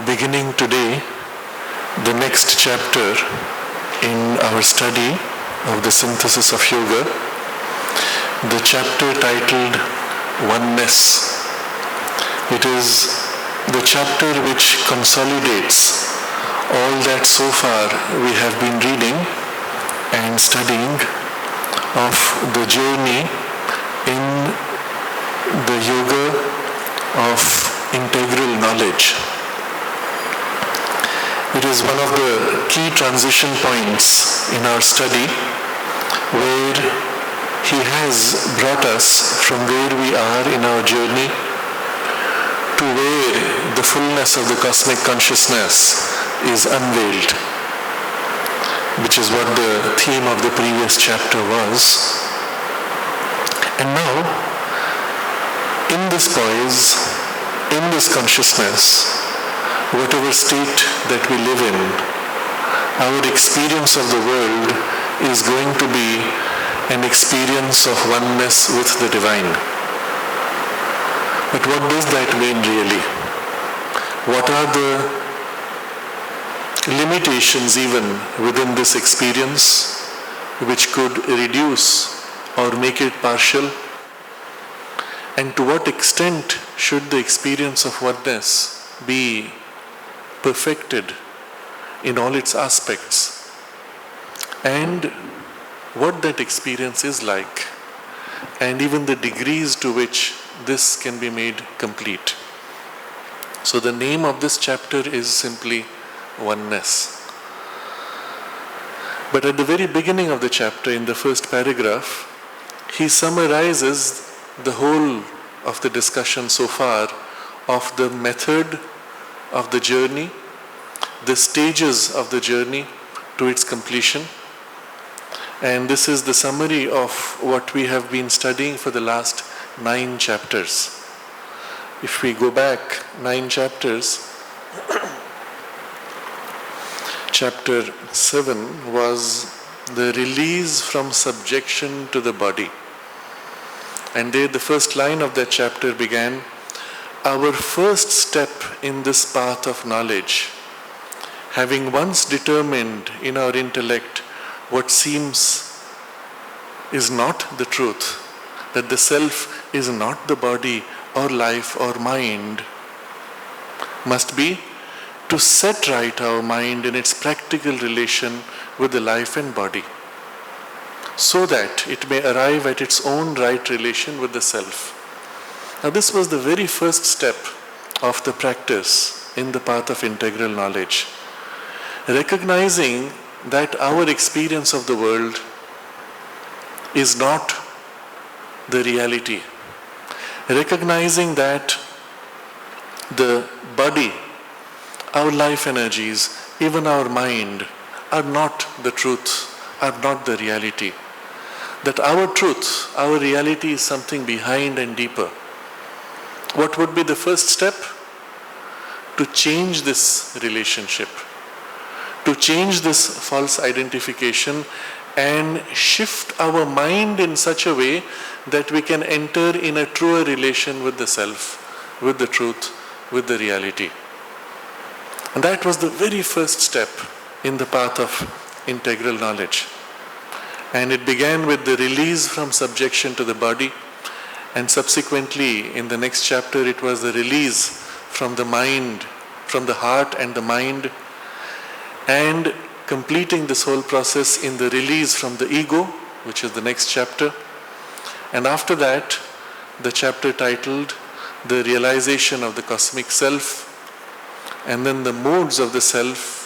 beginning today the next chapter in our study of the synthesis of yoga, the chapter titled Oneness. It is the chapter which consolidates all that so far we have been reading and studying of the journey in the yoga of integral knowledge. It is one of the key transition points in our study where he has brought us from where we are in our journey to where the fullness of the cosmic consciousness is unveiled, which is what the theme of the previous chapter was. And now, in this poise, in this consciousness, whatever state that we live in, our experience of the world is going to be an experience of oneness with the divine. But what does that mean really? What are the limitations even within this experience which could reduce or make it partial? And to what extent should the experience of oneness be perfected in all its aspects? And what that experience is like, and even the degrees to which this can be made complete. So the name of this chapter is simply Oneness. But at the very beginning of the chapter, in the first paragraph, he summarizes the whole of the discussion so far of the method of the journey, the stages of the journey to its completion. And this is the summary of what we have been studying for the last 9 chapters. If we go back 9 chapters, chapter 7 was the release from subjection to the body. And there the first line of that chapter began, our first step in this path of knowledge, having once determined in our intellect what seems is not the truth, that the self is not the body or life or mind, must be to set right our mind in its practical relation with the life and body, so that it may arrive at its own right relation with the self. Now this was the very first step of the practice in the path of integral knowledge. Recognizing that our experience of the world is not the reality. Recognizing that the body, our life energies, even our mind are not the truth, are not the reality. That our truth, our reality is something behind and deeper. What would be the first step? To change this relationship, to change this false identification and shift our mind in such a way that we can enter in a truer relation with the self, with the truth, with the reality. And that was the very first step in the path of integral knowledge. And it began with the release from subjection to the body, and subsequently in the next chapter it was the release from the mind, from the heart and the mind, and completing this whole process in the release from the ego, which is the next chapter. And after that, the chapter titled The Realization of the Cosmic Self, and then the modes of the self.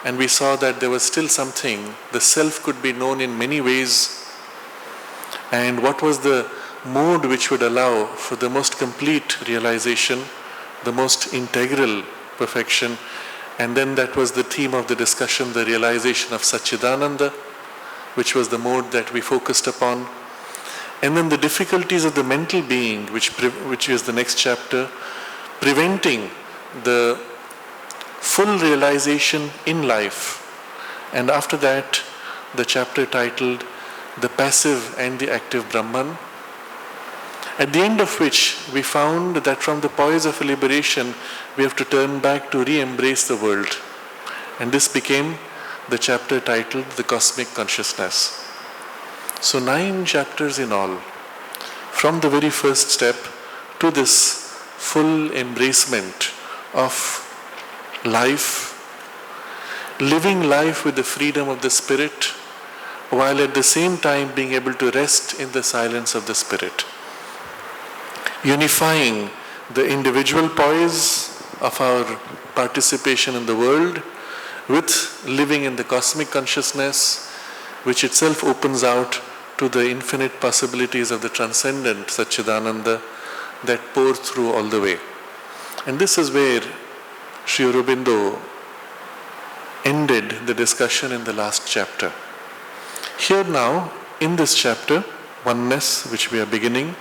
And we saw that there was still something, the self could be known in many ways. And what was the mode which would allow for the most complete realization, the most integral perfection? And then that was the theme of the discussion, the realization of Satchitananda, which was the mode that we focused upon. And then the difficulties of the mental being, which is the next chapter, preventing the full realization in life. And after that, the chapter titled The Passive and the Active Brahman. At the end of which we found that from the poise of liberation we have to turn back to re-embrace the world. And this became the chapter titled The Cosmic Consciousness. So 9 chapters in all, from the very first step to this full embracement of life, living life with the freedom of the spirit, while at the same time being able to rest in the silence of the spirit. Unifying the individual poise of our participation in the world with living in the cosmic consciousness, which itself opens out to the infinite possibilities of the transcendent Satchitananda that pour through all the way. And this is where Sri Aurobindo ended the discussion in the last chapter. Here now, in this chapter, Oneness, which we are beginning,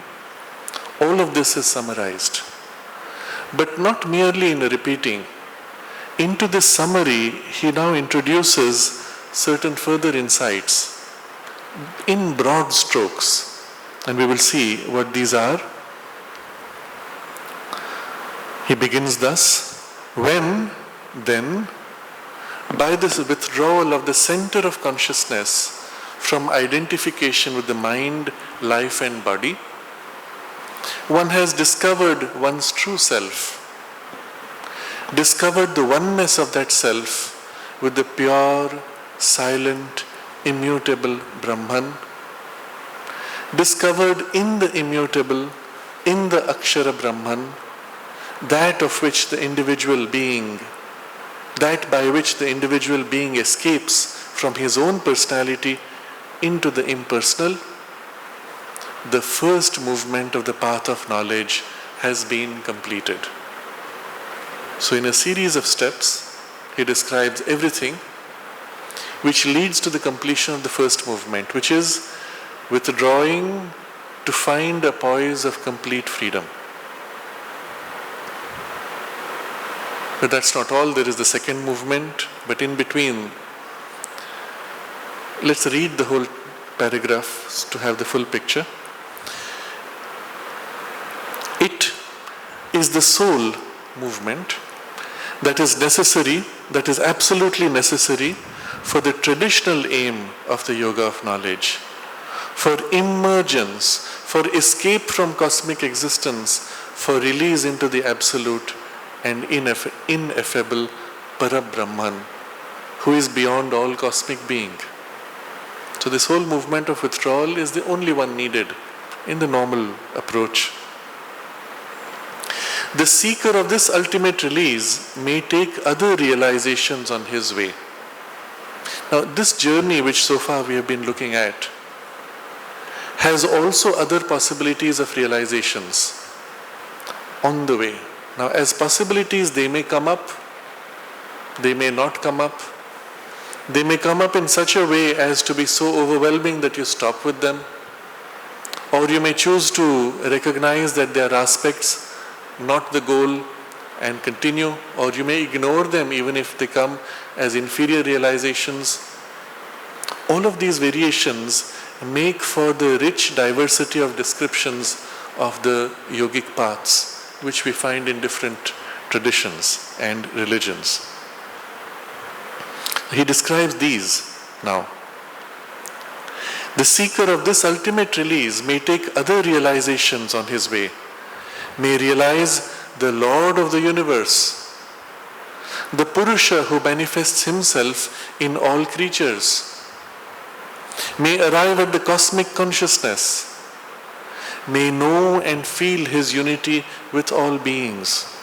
all of this is summarized. But not merely in a repeating. Into this summary, he now introduces certain further insights in broad strokes. And we will see what these are. He begins thus: when, then, by this withdrawal of the center of consciousness from identification with the mind, life and body, one has discovered one's true self, discovered the oneness of that self with the pure, silent, immutable Brahman, discovered in the immutable, in the Akshara Brahman, that of which the individual being, that by which the individual being escapes from his own personality into the impersonal, the first movement of the path of knowledge has been completed. So in a series of steps, he describes everything which leads to the completion of the first movement, which is withdrawing to find a poise of complete freedom. But that's not all. There is the second movement, but in between, let's read the whole paragraph to have the full picture. It is the soul movement that is necessary, that is absolutely necessary for the traditional aim of the yoga of knowledge, for emergence, for escape from cosmic existence, for release into the absolute and ineffable Parabrahman, who is beyond all cosmic being. So this whole movement of withdrawal is the only one needed in the normal approach. The seeker of this ultimate release may take other realizations on his way. Now, this journey which so far we have been looking at has also other possibilities of realizations on the way. Now, as possibilities, they may come up, they may not come up. They may come up in such a way as to be so overwhelming that you stop with them. Or you may choose to recognize that they are aspects, not the goal, and continue. Or you may ignore them even if they come as inferior realizations. All of these variations make for the rich diversity of descriptions of the yogic paths, which we find in different traditions and religions. He describes these now. The seeker of this ultimate release may take other realizations on his way, may realize the Lord of the universe, the Purusha who manifests himself in all creatures, may arrive at the cosmic consciousness, may know and feel his unity with all beings.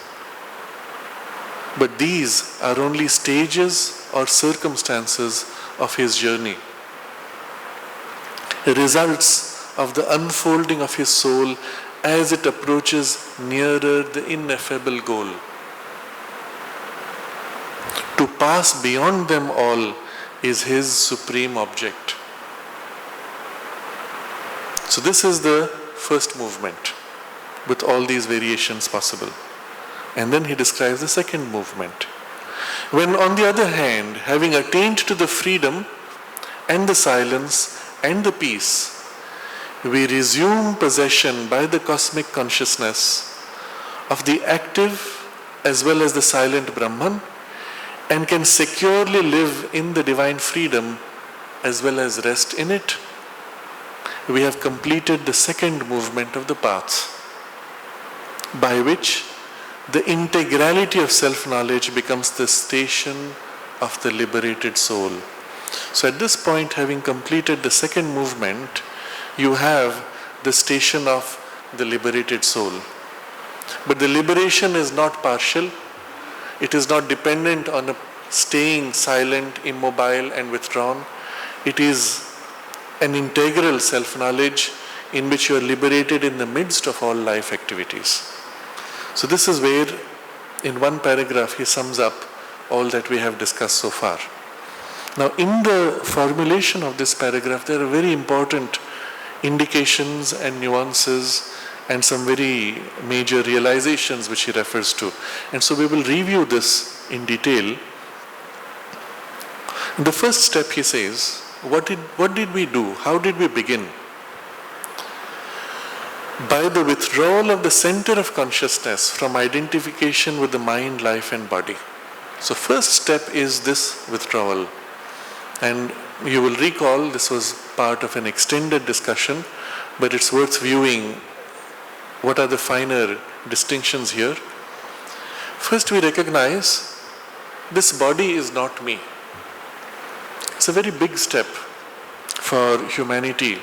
But these are only stages or circumstances of his journey, results of the unfolding of his soul as it approaches nearer the ineffable goal. To pass beyond them all is his supreme object. So this is the first movement with all these variations possible. And then he describes the second movement. When on the other hand, having attained to the freedom and the silence and the peace, we resume possession by the cosmic consciousness of the active as well as the silent Brahman, and can securely live in the divine freedom as well as rest in it, we have completed the second movement of the path, by which the integrality of self-knowledge becomes the station of the liberated soul. So at this point, having completed the second movement, you have the station of the liberated soul. But the liberation is not partial. It is not dependent on a staying silent, immobile and withdrawn. It is an integral self-knowledge in which you are liberated in the midst of all life activities. So this is where, in one paragraph, he sums up all that we have discussed so far. Now, in the formulation of this paragraph, there are very important indications and nuances and some very major realizations which he refers to. And so we will review this in detail. In the first step, he says, what did we do? How did we begin? By the withdrawal of the center of consciousness from identification with the mind, life and body. So first step is this withdrawal. And you will recall this was part of an extended discussion, but it's worth viewing what are the finer distinctions here. First, we recognize this body is not me. It's a very big step for humanity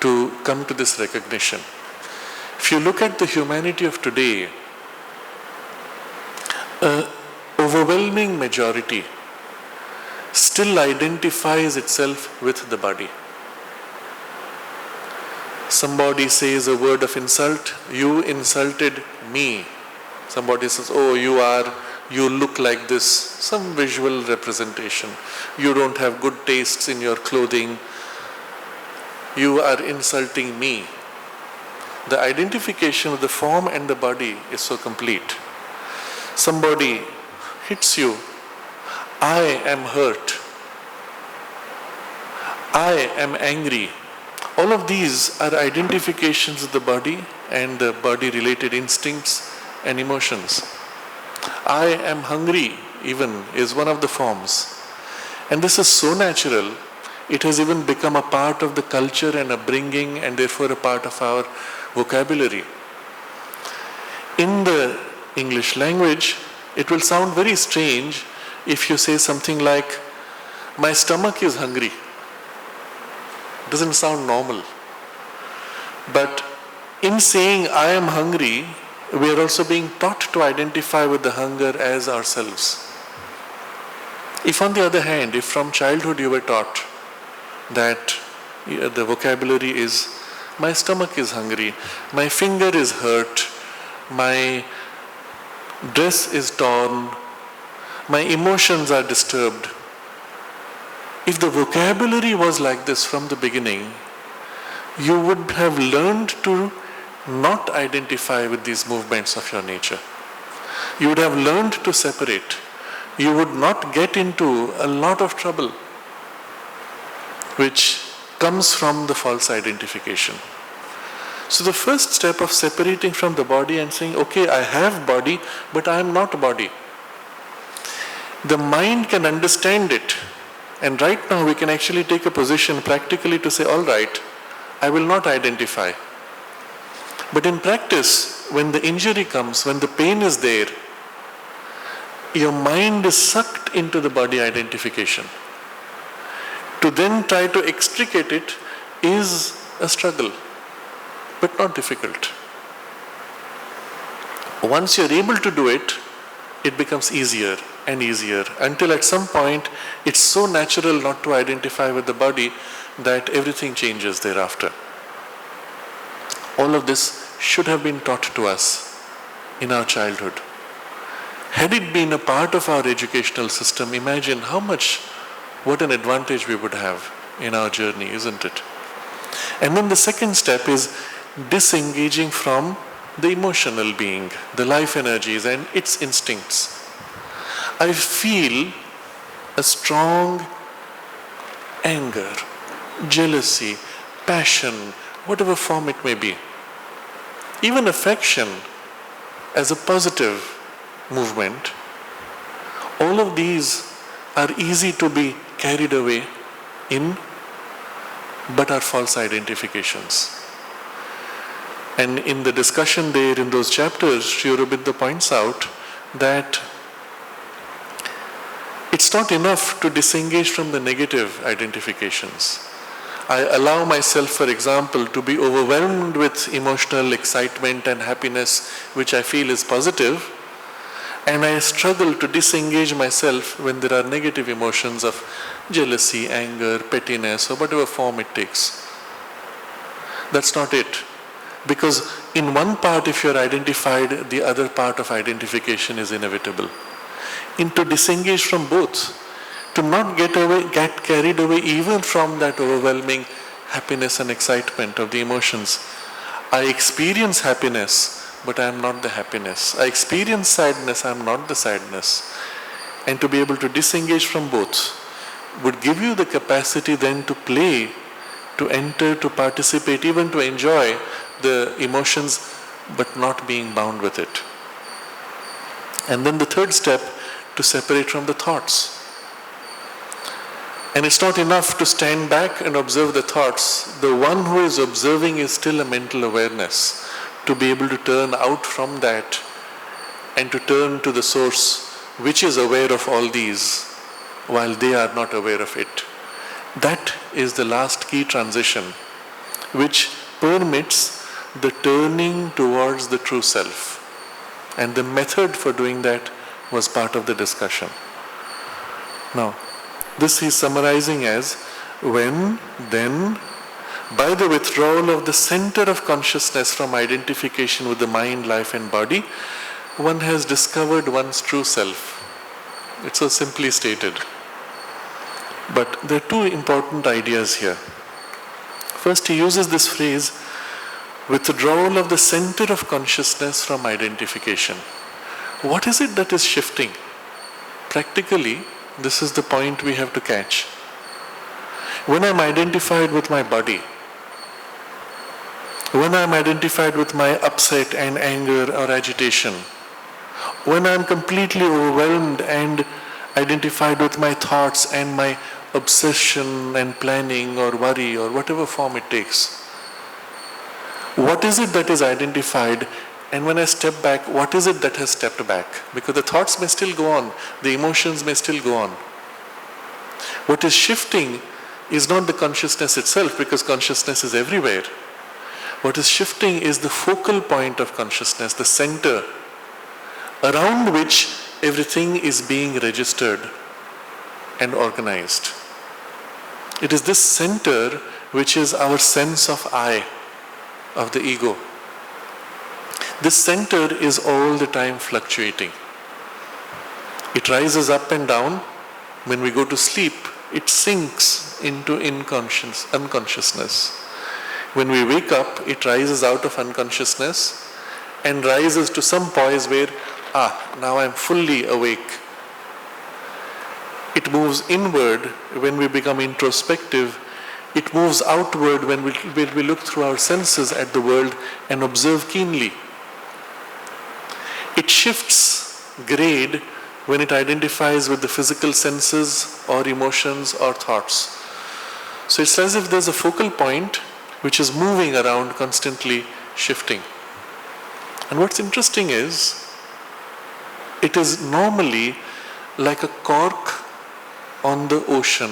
to come to this recognition. If you look at the humanity of today, an overwhelming majority still identifies itself with the body. Somebody says a word of insult, you insulted me. Somebody says, oh, you look like this, some visual representation. You don't have good tastes in your clothing. You are insulting me. The identification of the form and the body is so complete. Somebody hits you. I am hurt. I am angry. All of these are identifications of the body and the body-related instincts and emotions. I am hungry even is one of the forms. And this is so natural, it has even become a part of the culture and upbringing and therefore a part of our vocabulary. In the English language, it will sound very strange if you say something like, my stomach is hungry. It doesn't sound normal. But in saying I am hungry, we are also being taught to identify with the hunger as ourselves. If on the other hand, if from childhood you were taught that the vocabulary is my stomach is hungry, my finger is hurt, my dress is torn, my emotions are disturbed. If the vocabulary was like this from the beginning, you would have learned to not identify with these movements of your nature. You would have learned to separate. You would not get into a lot of trouble which comes from the false identification. So the first step of separating from the body and saying, okay, I have body, but I am not body. The mind can understand it. And right now we can actually take a position practically to say, all right, I will not identify. But in practice, when the injury comes, when the pain is there, your mind is sucked into the body identification. To then try to extricate it is a struggle, but not difficult. Once you're able to do it, it becomes easier and easier, until at some point it's so natural not to identify with the body that everything changes thereafter. All of this should have been taught to us in our childhood. Had it been a part of our educational system, imagine what an advantage we would have in our journey, isn't it? And then the second step is disengaging from the emotional being, the life energies and its instincts. I feel a strong anger, jealousy, passion, whatever form it may be. Even affection as a positive movement, all of these are easy to be carried away in, but are false identifications. And in the discussion there in those chapters, Sri Aurobindo points out that it's not enough to disengage from the negative identifications. I allow myself, for example, to be overwhelmed with emotional excitement and happiness, which I feel is positive, and I struggle to disengage myself when there are negative emotions of jealousy, anger, pettiness, or whatever form it takes. That's not it. Because in one part, if you're identified, the other part of identification is inevitable. And to disengage from both, to not get carried away even from that overwhelming happiness and excitement of the emotions. I experience happiness, but I am not the happiness. I experience sadness, I am not the sadness. And to be able to disengage from both would give you the capacity then to play, to enter, to participate, even to enjoy the emotions, but not being bound with it. And then the third step, to separate from the thoughts. And it's not enough to stand back and observe the thoughts. The one who is observing is still a mental awareness, to be able to turn out from that and to turn to the source which is aware of all these while they are not aware of it. That is the last key transition which permits the turning towards the true self. And the method for doing that was part of the discussion. Now, this he's summarizing as, when, then, by the withdrawal of the center of consciousness from identification with the mind, life and body, one has discovered one's true self. It's so simply stated. But there are two important ideas here. First, he uses this phrase, withdrawal of the center of consciousness from identification. What is it that is shifting? Practically, this is the point we have to catch. When I'm identified with my body, when I'm identified with my upset and anger or agitation, when I'm completely overwhelmed and identified with my thoughts and my obsession and planning or worry or whatever form it takes, what is it that is identified? And when I step back, what is it that has stepped back? Because the thoughts may still go on, the emotions may still go on. What is shifting is not the consciousness itself, because consciousness is everywhere. What is shifting is the focal point of consciousness, the center, around which everything is being registered and organized. It is this center which is our sense of I, of the ego. This center is all the time fluctuating. It rises up and down. When we go to sleep, it sinks into unconsciousness. When we wake up, it rises out of unconsciousness and rises to some poise where, now I'm fully awake. It moves inward when we become introspective. It moves outward when we look through our senses at the world and observe keenly. It shifts grade when it identifies with the physical senses or emotions or thoughts. So it's as if there's a focal point which is moving around, constantly shifting. And what's interesting is, it is normally like a cork on the ocean.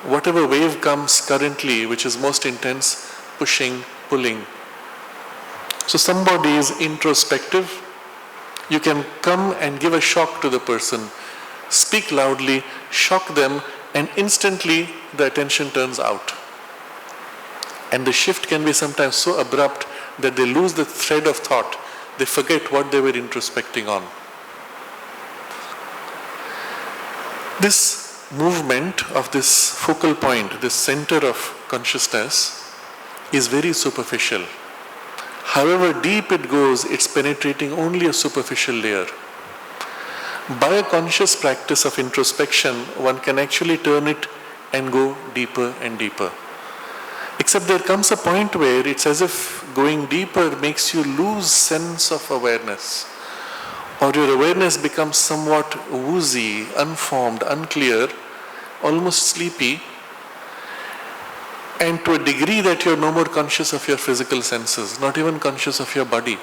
Whatever wave comes currently, which is most intense, pushing, pulling. So somebody is introspective. You can come and give a shock to the person, speak loudly, shock them, and instantly the attention turns out. And the shift can be sometimes so abrupt that they lose the thread of thought. They forget what they were introspecting on. This movement of this focal point, this center of consciousness, is very superficial. However deep it goes, it's penetrating only a superficial layer. By a conscious practice of introspection, one can actually turn it and go deeper and deeper. Except there comes a point where it's as if going deeper makes you lose sense of awareness. Or your awareness becomes somewhat woozy, unformed, unclear, almost sleepy, and to a degree that you're no more conscious of your physical senses, not even conscious of your body.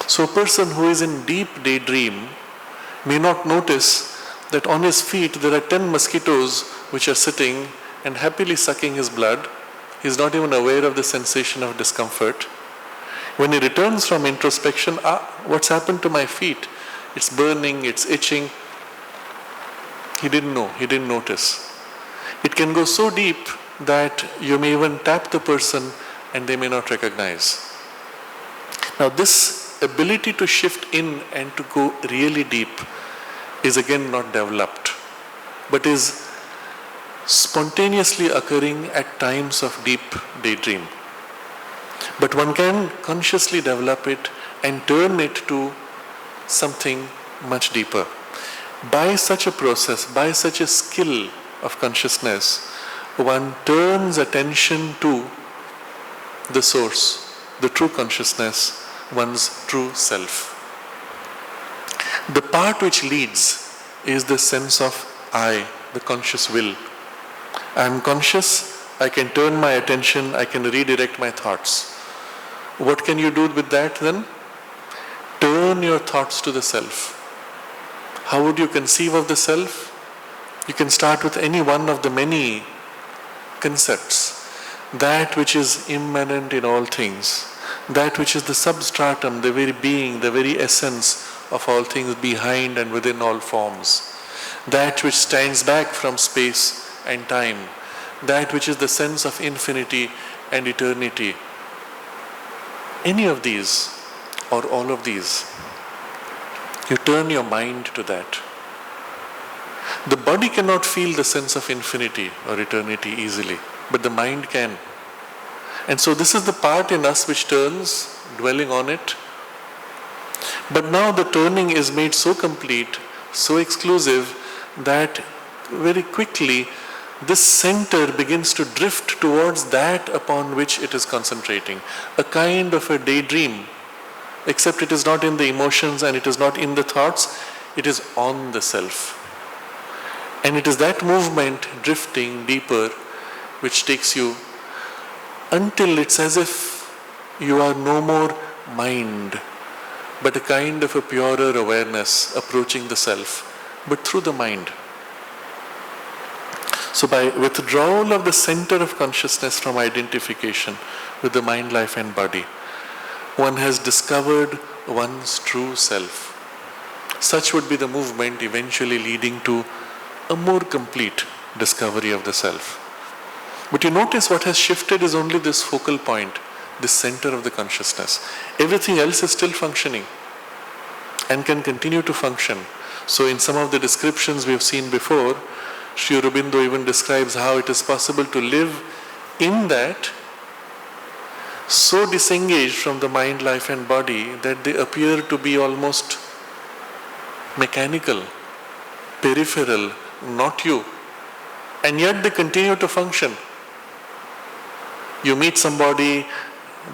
So a person who is in deep daydream may not notice that on his feet there are 10 mosquitoes which are sitting and happily sucking his blood. He's not even aware of the sensation of discomfort. When he returns from introspection, what's happened to my feet? It's burning, it's itching. He didn't know, he didn't notice. It can go so deep that you may even tap the person and they may not recognize. Now this ability to shift in and to go really deep is again not developed, but is spontaneously occurring at times of deep daydream. But one can consciously develop it and turn it to something much deeper. By such a process, by such a skill of consciousness, one turns attention to the source, the true consciousness, one's true self. The part which leads is the sense of I, the conscious will. I am conscious, I can turn my attention, I can redirect my thoughts. What can you do with that then? Turn your thoughts to the self. How would you conceive of the self? You can start with any one of the many concepts. That which is immanent in all things. That which is the substratum, the very being, the very essence of all things behind and within all forms. That which stands back from space and time. That which is the sense of infinity and eternity. Any of these or all of these, you turn your mind to that. The body cannot feel the sense of infinity or eternity easily, but the mind can. And so this is the part in us which turns, dwelling on it. But now the turning is made so complete, so exclusive, that very quickly this center begins to drift towards that upon which it is concentrating. A kind of a daydream, except it is not in the emotions and it is not in the thoughts, it is on the self. And it is that movement drifting deeper which takes you until it's as if you are no more mind, but a kind of a purer awareness approaching the self, but through the mind. So by withdrawal of the center of consciousness from identification with the mind, life and body, one has discovered one's true self. Such would be the movement eventually leading to a more complete discovery of the self. But you notice what has shifted is only this focal point, this center of the consciousness. Everything else is still functioning and can continue to function. So in some of the descriptions we have seen before, Sri Aurobindo even describes how it is possible to live in that, so disengaged from the mind, life and body that they appear to be almost mechanical, peripheral, not you. And yet they continue to function. You meet somebody,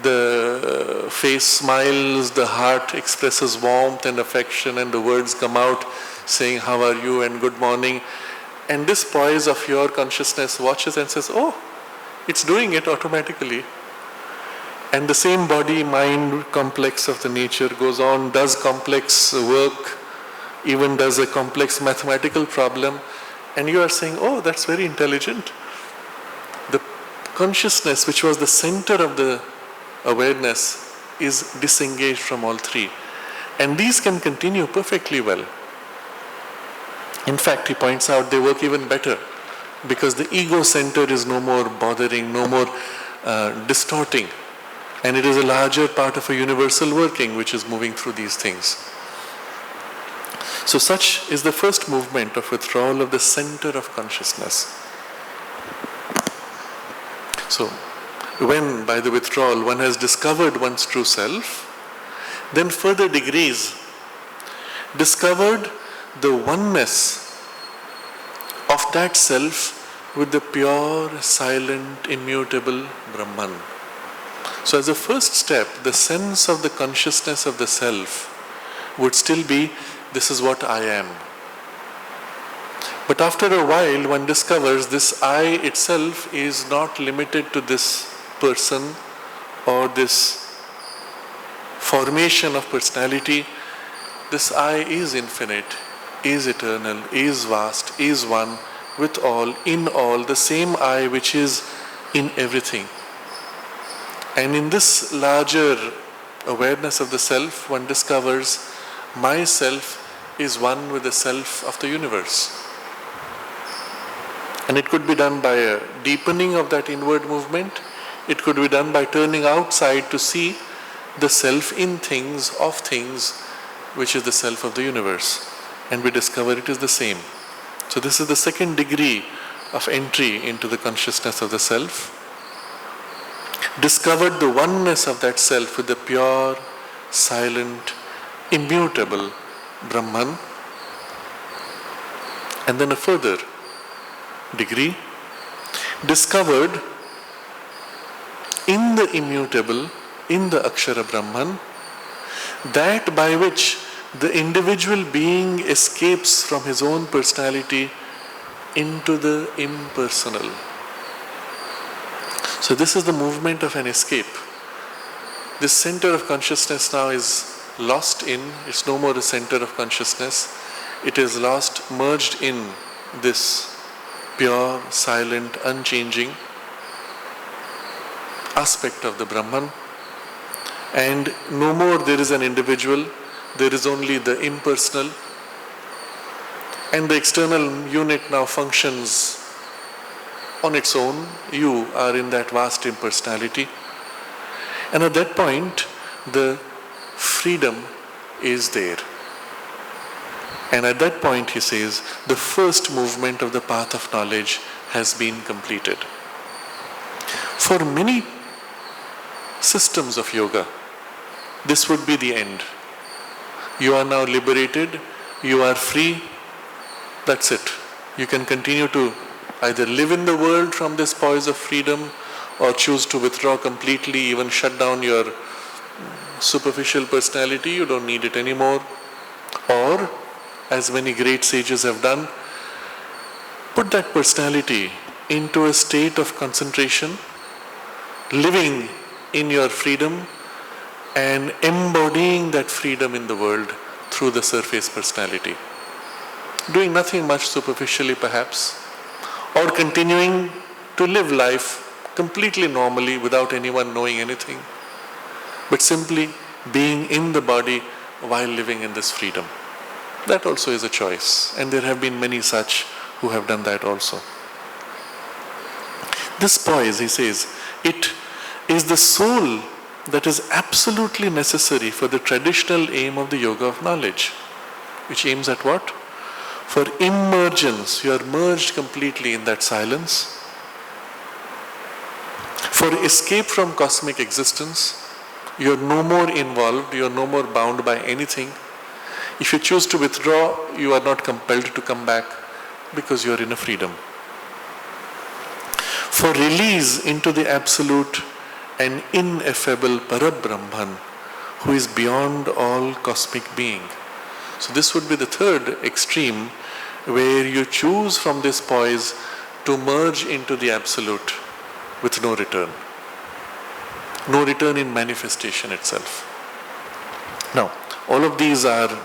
the face smiles, the heart expresses warmth and affection, and the words come out saying, "How are you?" and "Good morning." And this poise of your consciousness watches and says, "Oh, it's doing it automatically." And the same body-mind complex of the nature goes on, does complex work, even does a complex mathematical problem, and you are saying, "Oh, that's very intelligent." The consciousness, which was the center of the awareness, is disengaged from all three. And these can continue perfectly well. In fact, he points out they work even better because the ego center is no more bothering, no more distorting. And it is a larger part of a universal working which is moving through these things. So such is the first movement of withdrawal of the center of consciousness. So when by the withdrawal one has discovered one's true self, then further degrees discovered the oneness of that self with the pure, silent, immutable Brahman. So as a first step, the sense of the consciousness of the self would still be, this is what I am. But after a while, one discovers this I itself is not limited to this person or this formation of personality. This I is infinite, is eternal, is vast, is one, with all, in all, the same I which is in everything. And in this larger awareness of the self, one discovers myself is one with the self of the universe. And it could be done by a deepening of that inward movement. It could be done by turning outside to see the self in things, of things, which is the self of the universe. And we discover it is the same. So this is the second degree of entry into the consciousness of the self. Discovered the oneness of that self with the pure, silent, immutable Brahman. And then a further degree, discovered in the immutable, in the Akshara Brahman, that by which the individual being escapes from his own personality into the impersonal. So this is the movement of an escape. This center of consciousness now is lost in, it's no more a center of consciousness, it is lost, merged in this pure, silent, unchanging aspect of the Brahman. And no more there is an individual, there is only the impersonal. And the external unit now functions on its own. You are in that vast impersonality. And at that point, the freedom is there. And at that point, he says, the first movement of the path of knowledge has been completed. For many systems of yoga, this would be the end. You are now liberated, you are free, that's it. You can continue to either live in the world from this poise of freedom or choose to withdraw completely, even shut down your superficial personality, you don't need it anymore. Or, as many great sages have done, put that personality into a state of concentration, living in your freedom and embodying that freedom in the world through the surface personality. Doing nothing much superficially perhaps, or continuing to live life completely normally without anyone knowing anything, but simply being in the body while living in this freedom. That also is a choice, and there have been many such who have done that also. This poise, he says, it is the soul that is absolutely necessary for the traditional aim of the yoga of knowledge, which aims at what? For immergence. You are merged completely in that silence. For escape from cosmic existence, you are no more involved, you are no more bound by anything. If you choose to withdraw, you are not compelled to come back because you are in a freedom. For release into the absolute and ineffable Parabrahman, who is beyond all cosmic being. So this would be the third extreme, where you choose from this poise to merge into the absolute with no return. No return in manifestation itself. Now, all of these are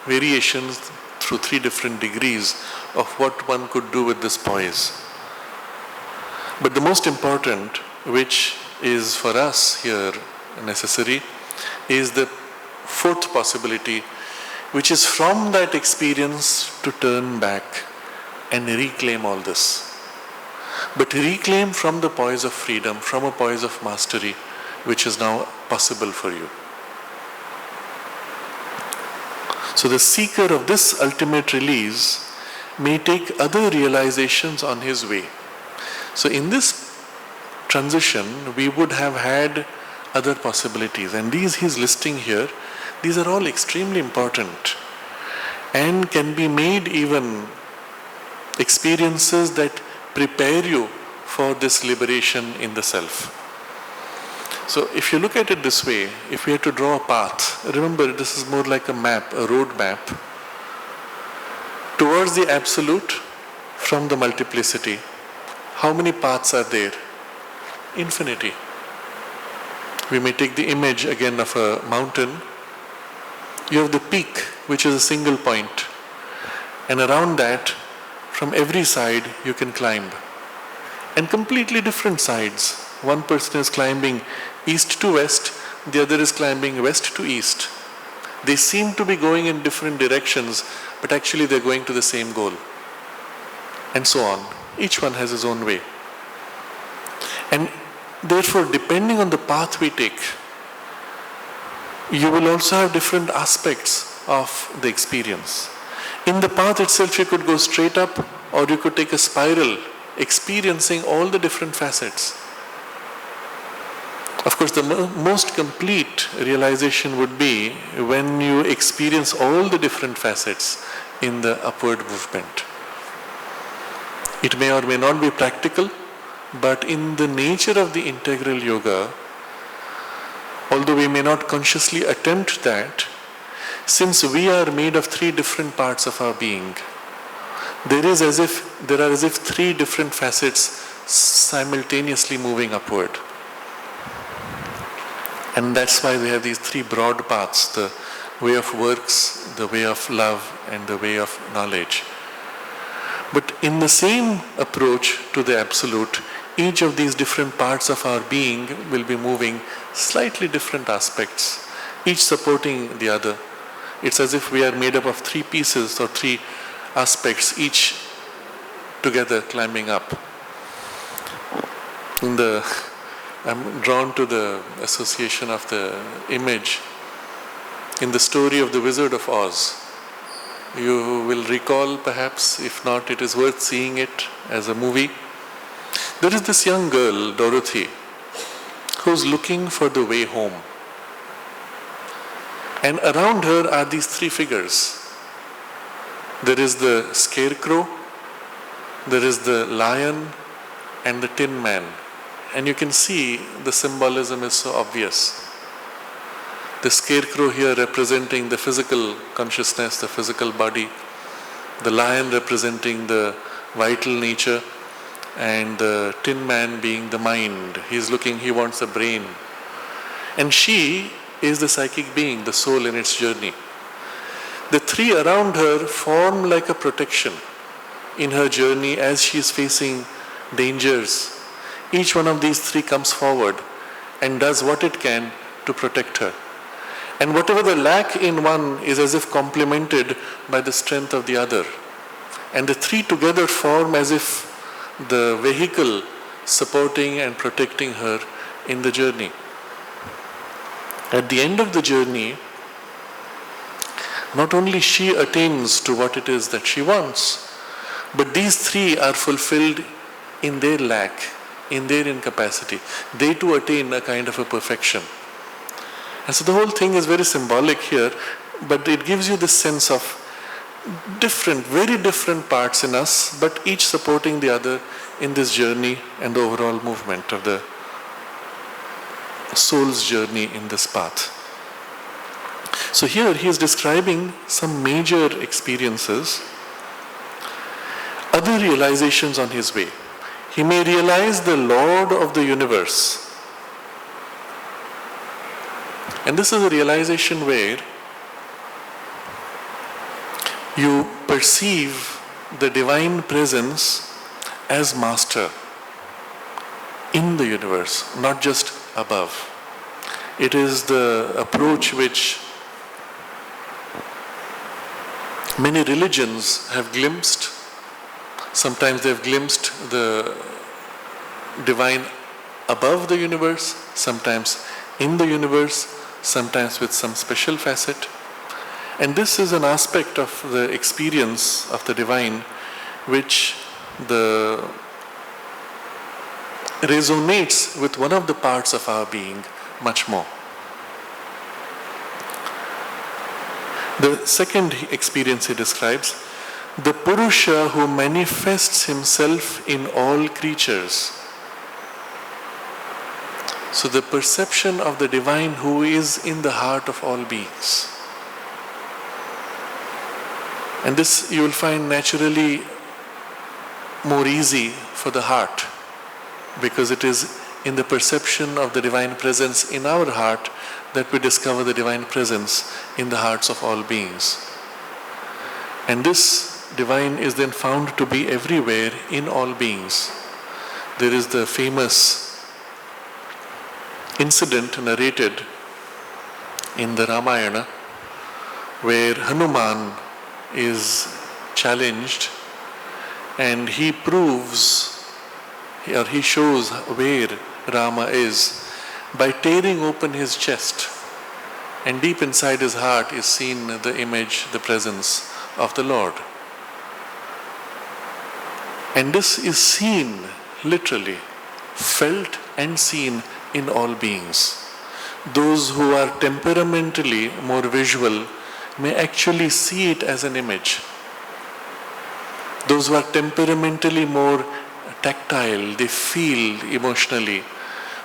variations through three different degrees of what one could do with this poise. But the most important, which is for us here necessary, is the fourth possibility, which is from that experience to turn back and reclaim all this. But reclaim from the poise of freedom, from a poise of mastery, which is now possible for you. So the seeker of this ultimate release may take other realizations on his way. So in this transition, we would have had other possibilities, and these he's listing here. These are all extremely important and can be made even experiences that prepare you for this liberation in the self. So if you look at it this way, if we had to draw a path, remember this is more like a map, a road map, towards the absolute from the multiplicity. How many paths are there? Infinity. We may take the image again of a mountain. You have the peak, which is a single point, and around that, from every side, you can climb. And completely different sides. One person is climbing east to west, the other is climbing west to east. They seem to be going in different directions, but actually they're going to the same goal. And so on. Each one has his own way. And therefore, depending on the path we take, you will also have different aspects of the experience. In the path itself, you could go straight up, or you could take a spiral, experiencing all the different facets. Of course, the most complete realization would be when you experience all the different facets in the upward movement. It may or may not be practical, but in the nature of the integral yoga, although we may not consciously attempt that, since we are made of three different parts of our being, there are as if three different facets simultaneously moving upward. And that's why we have these three broad paths, the way of works, the way of love, and the way of knowledge. But in the same approach to the absolute, each of these different parts of our being will be moving slightly different aspects, each supporting the other. It's as if we are made up of three pieces or three aspects, each together climbing up. I'm drawn to the association of the image in the story of the Wizard of Oz. You will recall, perhaps, if not, it is worth seeing it as a movie. There is this young girl, Dorothy, who's looking for the way home. And around her are these three figures. There is the scarecrow, there is the lion, and the tin man. And you can see the symbolism is so obvious. The scarecrow here representing the physical consciousness, the physical body. The lion representing the vital nature. And the tin man being the mind. He wants a brain. And she is the psychic being, the soul in its journey. The three around her form like a protection in her journey as she is facing dangers. Each one of these three comes forward and does what it can to protect her. And whatever the lack in one is as if complemented by the strength of the other. And the three together form as if the vehicle supporting and protecting her in the journey. At the end of the journey, not only she attains to what it is that she wants, but these three are fulfilled in their lack, in their incapacity. They too attain a kind of a perfection. And so the whole thing is very symbolic here, but it gives you this sense of different, very different parts in us, but each supporting the other in this journey and the overall movement of the soul's journey in this path. So here he is describing some major experiences, other realizations on his way. He may realize the Lord of the universe. And this is a realization where you perceive the divine presence as master in the universe, not just above. It is the approach which many religions have glimpsed. Sometimes they have glimpsed the divine above the universe, sometimes in the universe, sometimes with some special facet. And this is an aspect of the experience of the divine which resonates with one of the parts of our being much more. The second experience he describes, the Purusha who manifests himself in all creatures. So the perception of the divine who is in the heart of all beings. And this you will find naturally more easy for the heart, because it is in the perception of the divine presence in our heart that we discover the divine presence in the hearts of all beings. And this divine is then found to be everywhere in all beings. There is the famous incident narrated in the Ramayana where Hanuman is challenged and he proves or he shows where Rama is by tearing open his chest, and deep inside his heart is seen the image, the presence of the Lord. And this is seen literally, felt and seen in all beings. Those who are temperamentally more visual may actually see it as an image. Those who are temperamentally more tactile, they feel emotionally,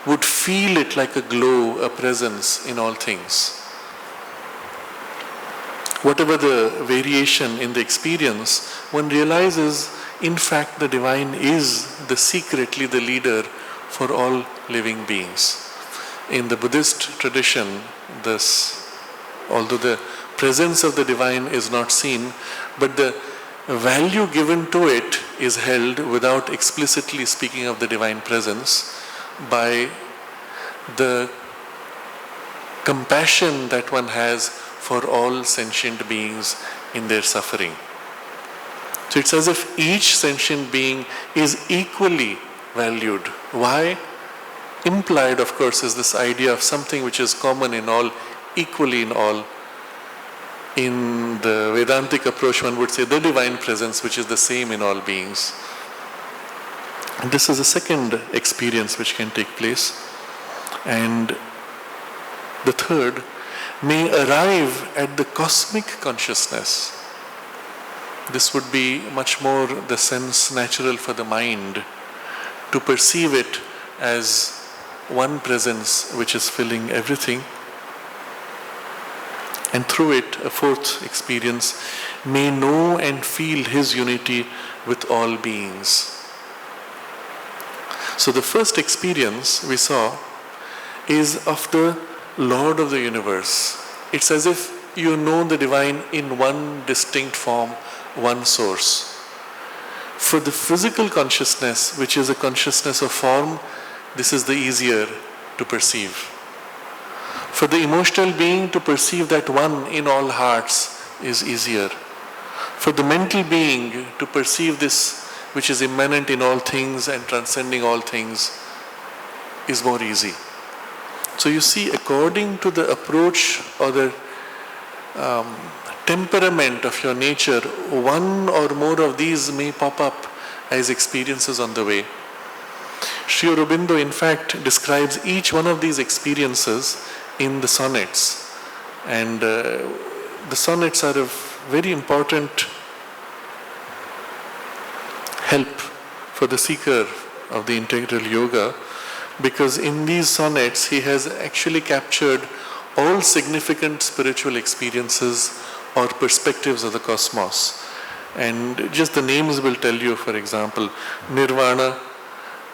would feel it like a glow, a presence in all things. Whatever the variation in the experience, one realizes in fact the divine is secretly the leader for all living beings. In the Buddhist tradition, although the presence of the divine is not seen, but the value given to it is held without explicitly speaking of the divine presence by the compassion that one has for all sentient beings in their suffering. So it's as if each sentient being is equally valued. Why? Implied, of course, is this idea of something which is common in all, equally in all. In the Vedantic approach, one would say the divine presence, which is the same in all beings. And this is the second experience which can take place. And the third may arrive at the cosmic consciousness. This would be much more the sense natural for the mind to perceive it as one presence which is filling everything. And through it, a fourth experience, may know and feel his unity with all beings. So the first experience we saw is of the Lord of the universe. It's as if you know the divine in one distinct form, one source. For the physical consciousness, which is a consciousness of form, this is the easier to perceive. For the emotional being to perceive that one in all hearts is easier. For the mental being to perceive this which is immanent in all things and transcending all things is more easy. So you see, according to the approach or the temperament of your nature, one or more of these may pop up as experiences on the way. Sri Aurobindo in fact describes each one of these experiences in the sonnets, and the sonnets are a very important help for the seeker of the integral yoga, because in these sonnets he has actually captured all significant spiritual experiences or perspectives of the cosmos. And just the names will tell you, for example, nirvana,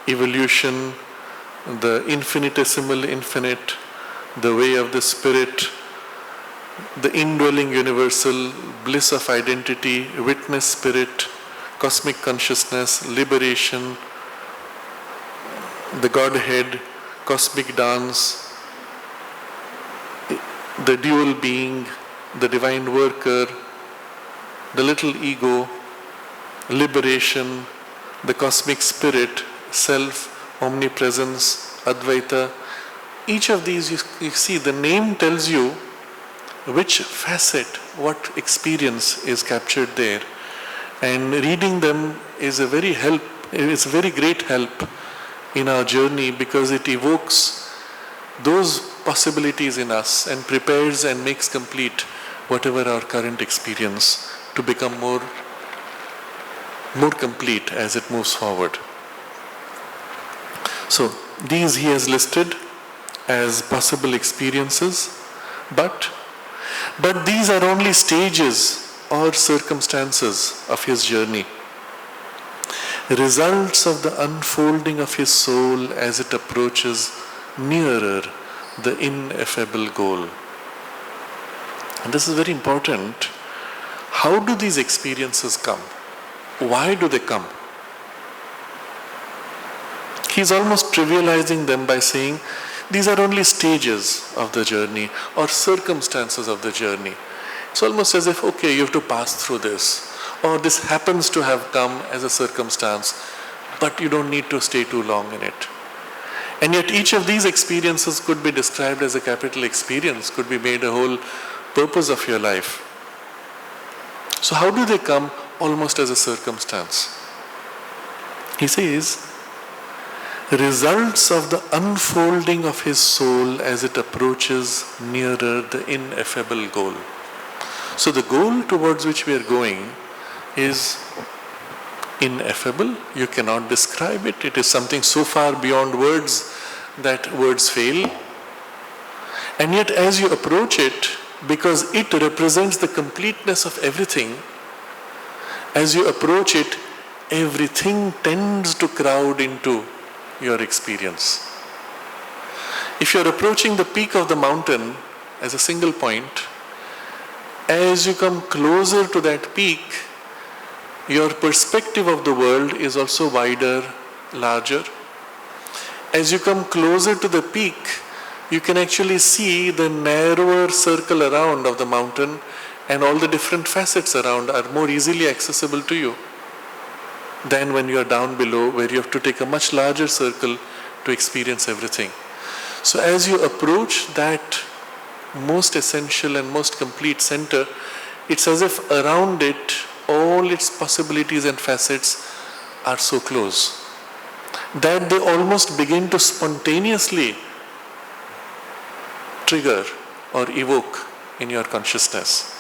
evolution, the infinitesimal infinite, the way of the spirit, the indwelling universal, bliss of identity, witness spirit, cosmic consciousness, liberation, the Godhead, cosmic dance, the dual being, the divine worker, the little ego, liberation, the cosmic spirit, self, omnipresence, Advaita. Each of these, you see, the name tells you which facet, what experience is captured there. And reading them is a very great help in our journey, because it evokes those possibilities in us and prepares and makes complete whatever our current experience to become more more complete as it moves forward. So these he has listed as possible experiences, but these are only stages or circumstances of his journey, results of the unfolding of his soul as it approaches nearer the ineffable goal. And this is very important. How do these experiences come? Why do they come? He's almost trivializing them by saying these are only stages of the journey or circumstances of the journey. It's almost as if, okay, you have to pass through this, or this happens to have come as a circumstance, but you don't need to stay too long in it. And yet each of these experiences could be described as a capital experience, could be made a whole purpose of your life. So how do they come? Almost as a circumstance. He says, results of the unfolding of his soul as it approaches nearer the ineffable goal. So the goal towards which we are going is ineffable. You cannot describe it. It is something so far beyond words that words fail. And yet as you approach it, because it represents the completeness of everything, as you approach it, everything tends to crowd into your experience. If you're approaching the peak of the mountain as a single point, as you come closer to that peak, your perspective of the world is also wider, larger. As you come closer to the peak, you can actually see the narrower circle around of the mountain, and all the different facets around are more easily accessible to you than when you are down below, where you have to take a much larger circle to experience everything. So as you approach that most essential and most complete center, it's as if around it all its possibilities and facets are so close that they almost begin to spontaneously trigger or evoke in your consciousness.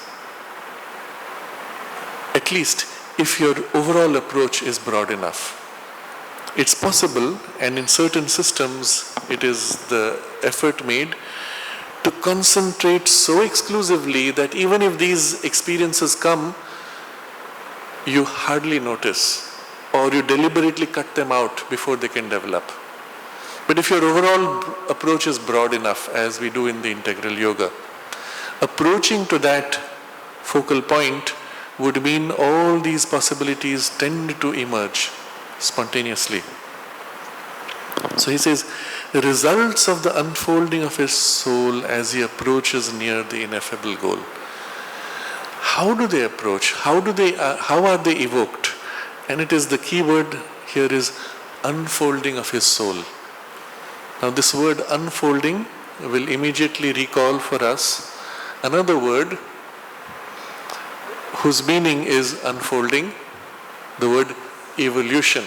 At least if your overall approach is broad enough. It's possible, and in certain systems it is the effort made to concentrate so exclusively that even if these experiences come, you hardly notice, or you deliberately cut them out before they can develop. But if your overall approach is broad enough, as we do in the integral yoga, approaching to that focal point would mean all these possibilities tend to emerge spontaneously. So he says, the results of the unfolding of his soul as he approaches near the ineffable goal. How do they approach? How are they evoked? And it is the key word here is unfolding of his soul. Now this word unfolding will immediately recall for us another word whose meaning is unfolding, the word evolution.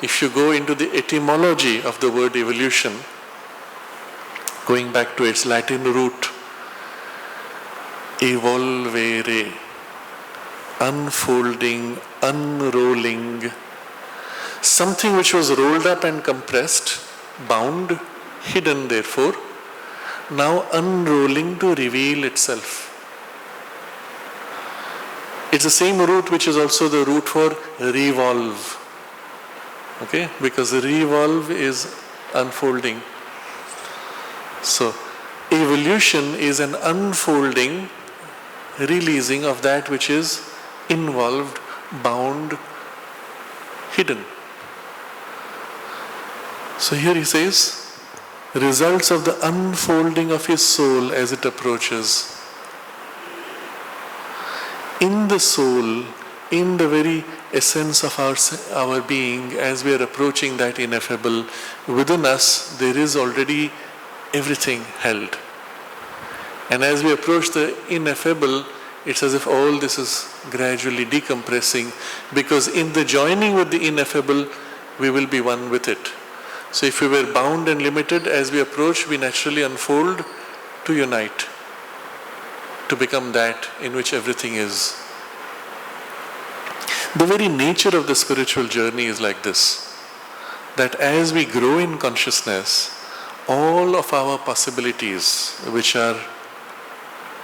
If you go into the etymology of the word evolution, going back to its Latin root, evolvere, unfolding, unrolling, something which was rolled up and compressed, bound, hidden therefore, now unrolling to reveal itself. It's the same root which is also the root for revolve. Okay? Because revolve is unfolding. So, evolution is an unfolding, releasing of that which is involved, bound, hidden. So here he says, results of the unfolding of his soul as it approaches. In the soul, in the very essence of our being, as we are approaching that ineffable, within us there is already everything held. And as we approach the ineffable, it's as if all this is gradually decompressing, because in the joining with the ineffable, we will be one with it. So if we were bound and limited, as we approach, we naturally unfold to unite, to become that in which everything is. The very nature of the spiritual journey is like this, that as we grow in consciousness, all of our possibilities which are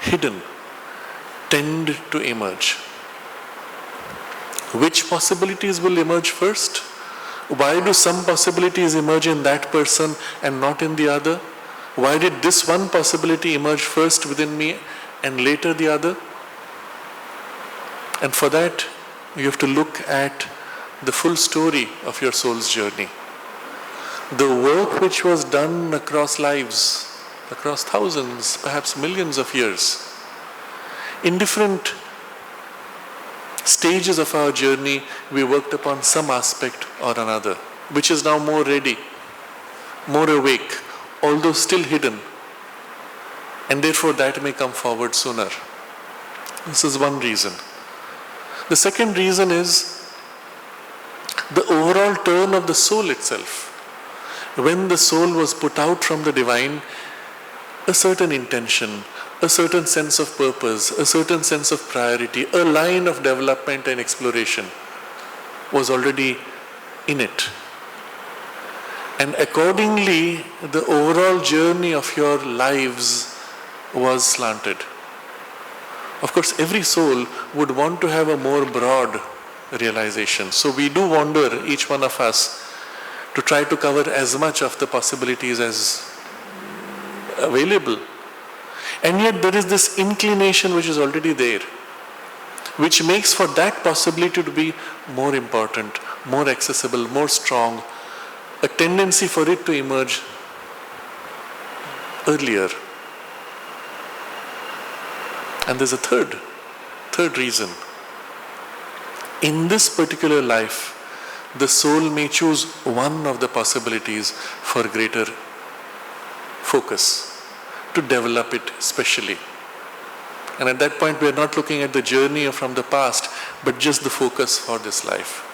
hidden tend to emerge. Which possibilities will emerge first? Why do some possibilities emerge in that person and not in the other? Why did this one possibility emerge first within me and later the other? And for that, you have to look at the full story of your soul's journey. The work which was done across lives, across thousands, perhaps millions of years, in different stages of our journey, we worked upon some aspect or another, which is now more ready, more awake, although still hidden. And therefore that may come forward sooner. This is one reason. The second reason is the overall turn of the soul itself. When the soul was put out from the divine, a certain intention, a certain sense of purpose, a certain sense of priority, a line of development and exploration was already in it. And accordingly, the overall journey of your lives was slanted. Of course, every soul would want to have a more broad realization. So we do wander, each one of us, to try to cover as much of the possibilities as available. And yet there is this inclination which is already there, which makes for that possibility to be more important, more accessible, more strong, a tendency for it to emerge earlier. And there's a third reason. In this particular life, the soul may choose one of the possibilities for greater focus, to develop it specially. And at that point, we are not looking at the journey from the past, but just the focus for this life.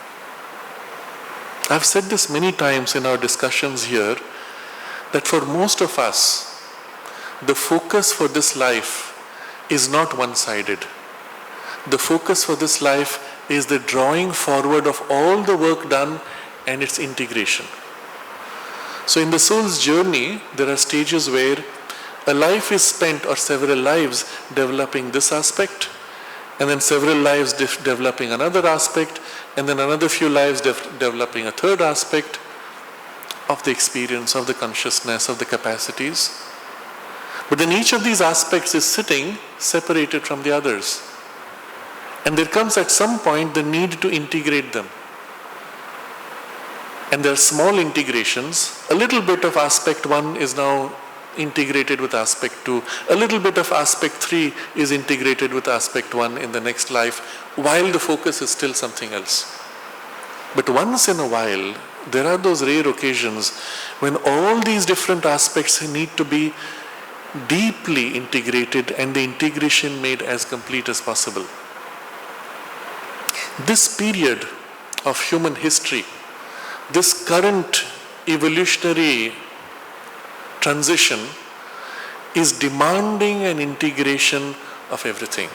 I've said this many times in our discussions here, that for most of us, the focus for this life is not one-sided. The focus for this life is the drawing forward of all the work done and its integration. So in the soul's journey, there are stages where a life is spent, or several lives, developing this aspect, and then several lives developing another aspect, and then another few lives developing a third aspect of the experience, of the consciousness, of the capacities. But then each of these aspects is sitting separated from the others. And there comes at some point the need to integrate them. And there are small integrations. A little bit of aspect 1 is now integrated with aspect 2. A little bit of aspect 3 is integrated with aspect 1 in the next life, while the focus is still something else. But once in a while, there are those rare occasions when all these different aspects need to be deeply integrated and the integration made as complete as possible. This period of human history, this current evolutionary transition, is demanding an integration of everything,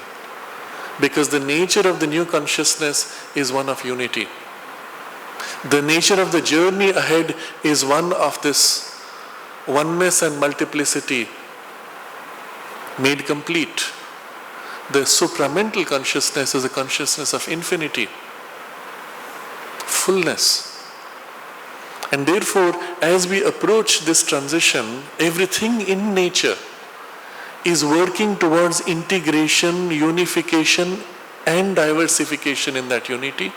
because the nature of the new consciousness is one of unity. The nature of the journey ahead is one of this oneness and multiplicity made complete. The supramental consciousness is a consciousness of infinity, fullness. And therefore, as we approach this transition, everything in nature is working towards integration, unification, and diversification in that unity.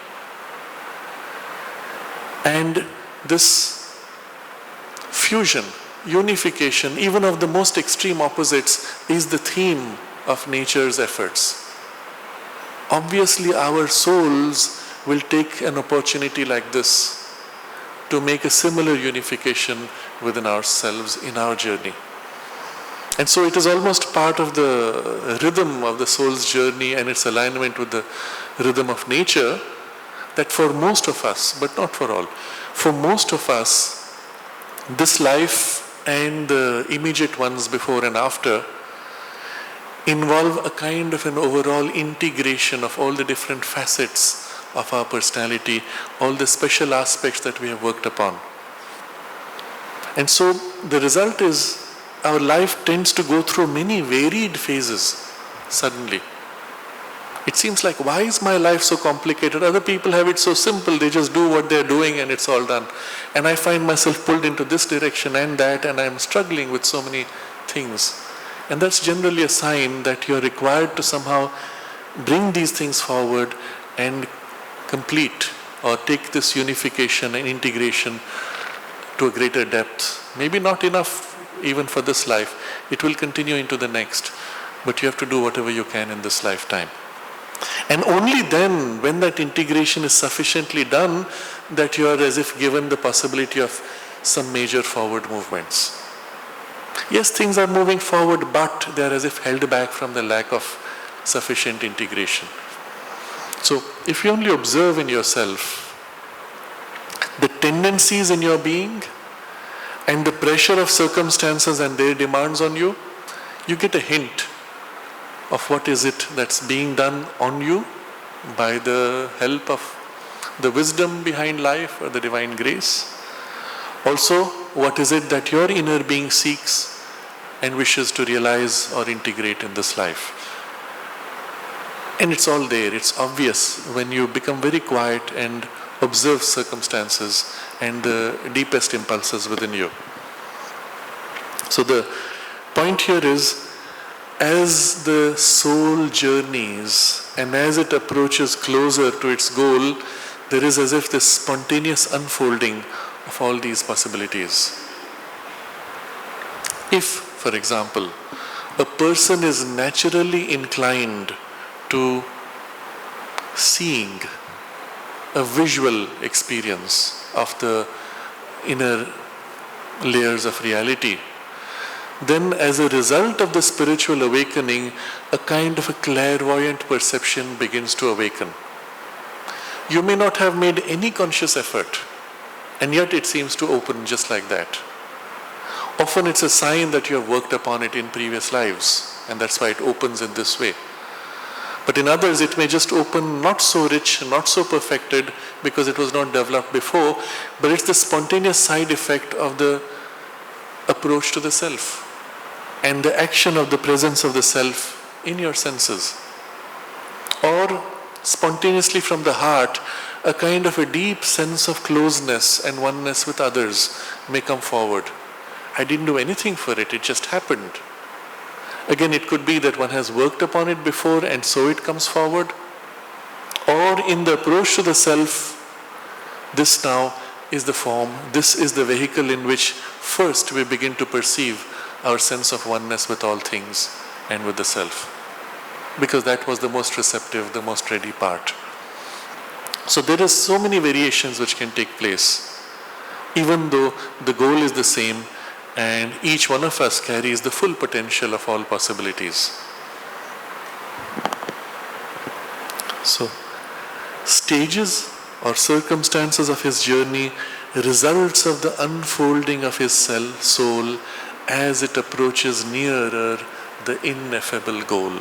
And this fusion, unification, even of the most extreme opposites, is the theme of nature's efforts. Obviously, our souls will take an opportunity like this to make a similar unification within ourselves in our journey. And so it is almost part of the rhythm of the soul's journey and its alignment with the rhythm of nature, that for most of us, but not for all, for most of us, this life and the immediate ones before and after involve a kind of an overall integration of all the different facets of our personality, all the special aspects that we have worked upon. And so the result is our life tends to go through many varied phases suddenly. It seems like, why is my life so complicated? Other people have it so simple, they just do what they're doing and it's all done. And I find myself pulled into this direction and that, and I'm struggling with so many things. And that's generally a sign that you're required to somehow bring these things forward and complete or take this unification and integration to a greater depth. Maybe not enough even for this life. It will continue into the next. But you have to do whatever you can in this lifetime. And only then, when that integration is sufficiently done, that you are as if given the possibility of some major forward movements. Yes, things are moving forward, but they are as if held back from the lack of sufficient integration. So, if you only observe in yourself the tendencies in your being and the pressure of circumstances and their demands on you, you get a hint of what is it that's being done on you by the help of the wisdom behind life or the divine grace. Also, what is it that your inner being seeks and wishes to realize or integrate in this life. And it's all there, it's obvious when you become very quiet and observe circumstances and the deepest impulses within you. So the point here is, as the soul journeys and as it approaches closer to its goal, there is as if this spontaneous unfolding of all these possibilities. If, for example, a person is naturally inclined to seeing a visual experience of the inner layers of reality, then as a result of the spiritual awakening, a kind of a clairvoyant perception begins to awaken. You may not have made any conscious effort, and yet it seems to open just like that. Often it's a sign that you have worked upon it in previous lives, and that's why it opens in this way. But in others it may just open not so rich, not so perfected, because it was not developed before, but it's the spontaneous side effect of the approach to the self and the action of the presence of the self in your senses. Or spontaneously from the heart, a kind of a deep sense of closeness and oneness with others may come forward. I didn't do anything for it, it just happened. Again, it could be that one has worked upon it before and so it comes forward. Or in the approach to the self, this now is the form, this is the vehicle in which first we begin to perceive our sense of oneness with all things and with the self. Because that was the most receptive, the most ready part. So there are so many variations which can take place, even though the goal is the same and each one of us carries the full potential of all possibilities. So, stages or circumstances of his journey, results of the unfolding of his soul as it approaches nearer the ineffable goal.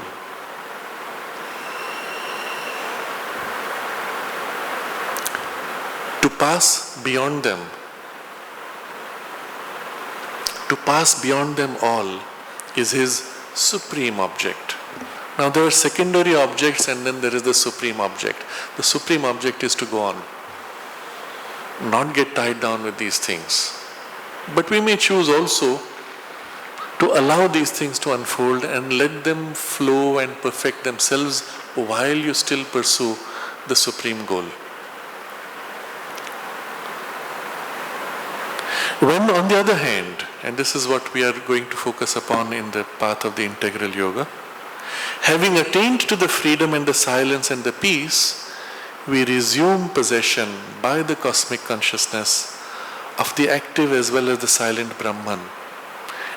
To pass beyond them all is his supreme object. Now there are secondary objects and then there is the supreme object. The supreme object is to go on, not get tied down with these things. But we may choose also to allow these things to unfold and let them flow and perfect themselves while you still pursue the supreme goal. When on the other hand, and this is what we are going to focus upon in the path of the integral yoga, having attained to the freedom and the silence and the peace, we resume possession by the cosmic consciousness of the active as well as the silent Brahman,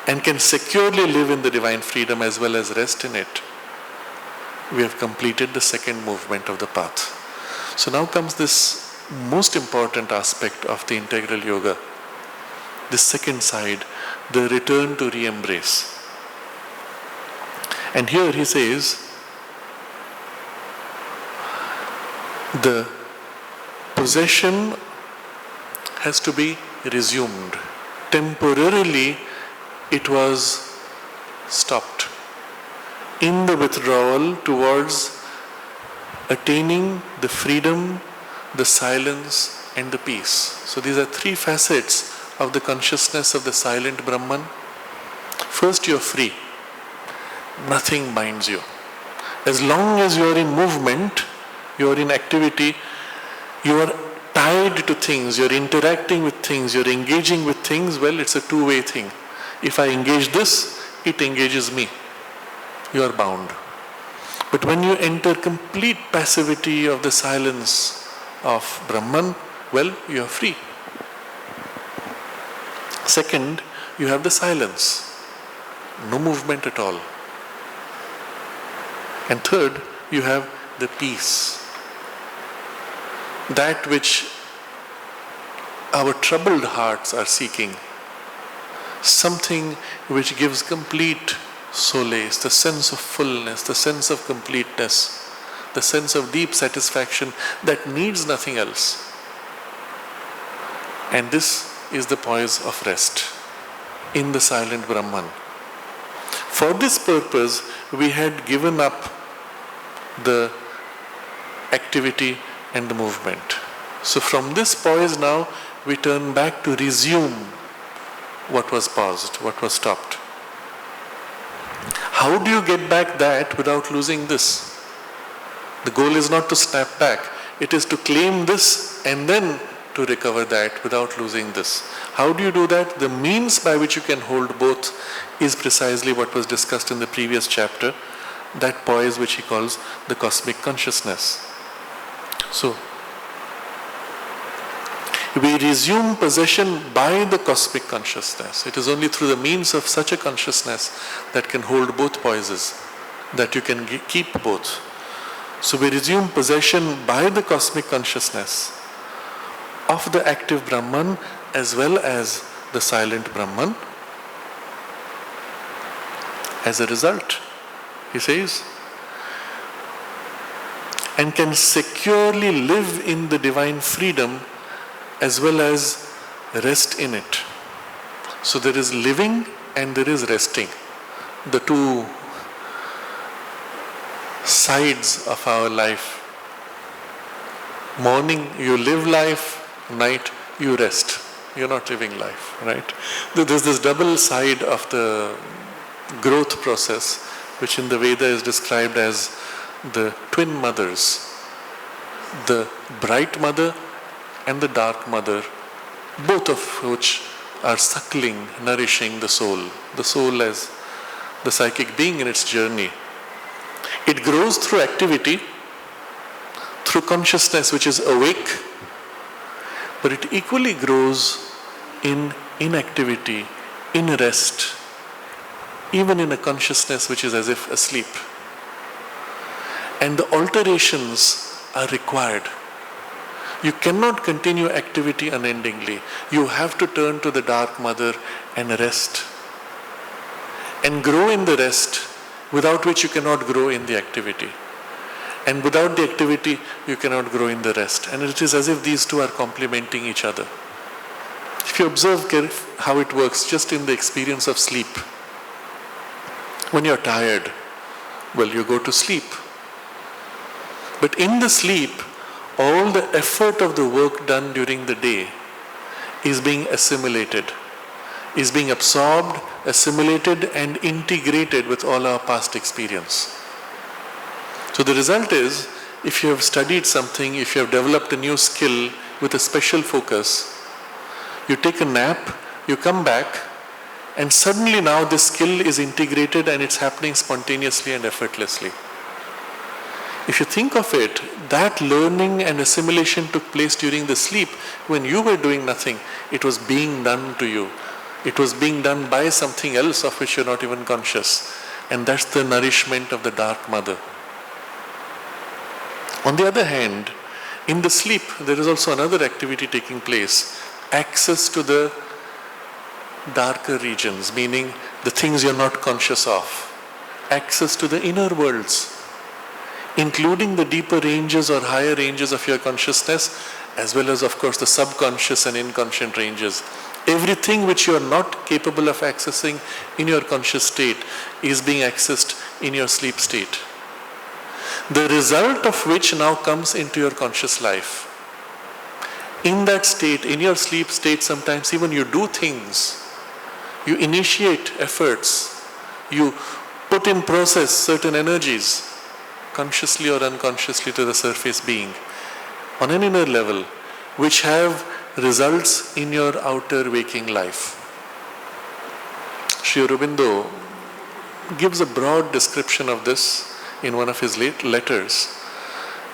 and can securely live in the divine freedom as well as rest in it. We have completed the second movement of the path. So now comes this most important aspect of the integral yoga, this second side, the return to re-embrace. And here he says, the possession has to be resumed. Temporarily, it was stopped in the withdrawal towards attaining the freedom, the silence, and the peace. So these are three facets of the consciousness of the silent Brahman. First, you're free. Nothing binds you. As long as you're in movement, you're in activity, you are tied to things, you're interacting with things, you're engaging with things, well, it's a two-way thing. If I engage this, it engages me. You are bound. But when you enter complete passivity of the silence of Brahman, well, you are free. Second, you have the silence. No movement at all. And third, you have the peace. That which our troubled hearts are seeking. Something which gives complete solace, the sense of fullness, the sense of completeness, the sense of deep satisfaction that needs nothing else. And this is the poise of rest in the silent Brahman. For this purpose, we had given up the activity and the movement. So from this poise now, we turn back to resume what was paused, what was stopped. How do you get back that without losing this? The goal is not to snap back. It is to claim this and then to recover that without losing this. How do you do that? The means by which you can hold both is precisely what was discussed in the previous chapter, that poise which he calls the cosmic consciousness. So, we resume possession by the cosmic consciousness. It is only through the means of such a consciousness that can hold both poises, that you can keep both. So we resume possession by the cosmic consciousness of the active Brahman as well as the silent Brahman. As a result, he says, and can securely live in the divine freedom as well as rest in it. So there is living and there is resting. The two sides of our life. Morning you live life, night you rest. You're not living life, right? There's this double side of the growth process, which in the Veda is described as the twin mothers. The bright mother and the dark mother, both of which are suckling, nourishing the soul as the psychic being in its journey. It grows through activity, through consciousness which is awake, but it equally grows in inactivity, in rest, even in a consciousness which is as if asleep. And the alterations are required. You cannot continue activity unendingly. You have to turn to the dark mother and rest. And grow in the rest, without which you cannot grow in the activity. And without the activity, you cannot grow in the rest. And it is as if these two are complementing each other. If you observe how it works just in the experience of sleep. When you're tired, well, you go to sleep. But in the sleep, all the effort of the work done during the day is being assimilated, is being absorbed, assimilated and integrated with all our past experience. So the result is, if you have studied something, if you have developed a new skill with a special focus, you take a nap, you come back, and suddenly now this skill is integrated and it's happening spontaneously and effortlessly. If you think of it, that learning and assimilation took place during the sleep when you were doing nothing. It was being done to you. It was being done by something else of which you're not even conscious. And that's the nourishment of the dark mother. On the other hand, in the sleep, there is also another activity taking place. Access to the darker regions, meaning the things you're not conscious of. Access to the inner worlds, including the deeper ranges or higher ranges of your consciousness, as well as, of course, the subconscious and inconscient ranges. Everything which you are not capable of accessing in your conscious state is being accessed in your sleep state. The result of which now comes into your conscious life. In that state, in your sleep state, sometimes even you do things, you initiate efforts, you put in process certain energies, consciously or unconsciously to the surface being, on an inner level, which have results in your outer waking life. Sri Aurobindo gives a broad description of this in one of his late letters,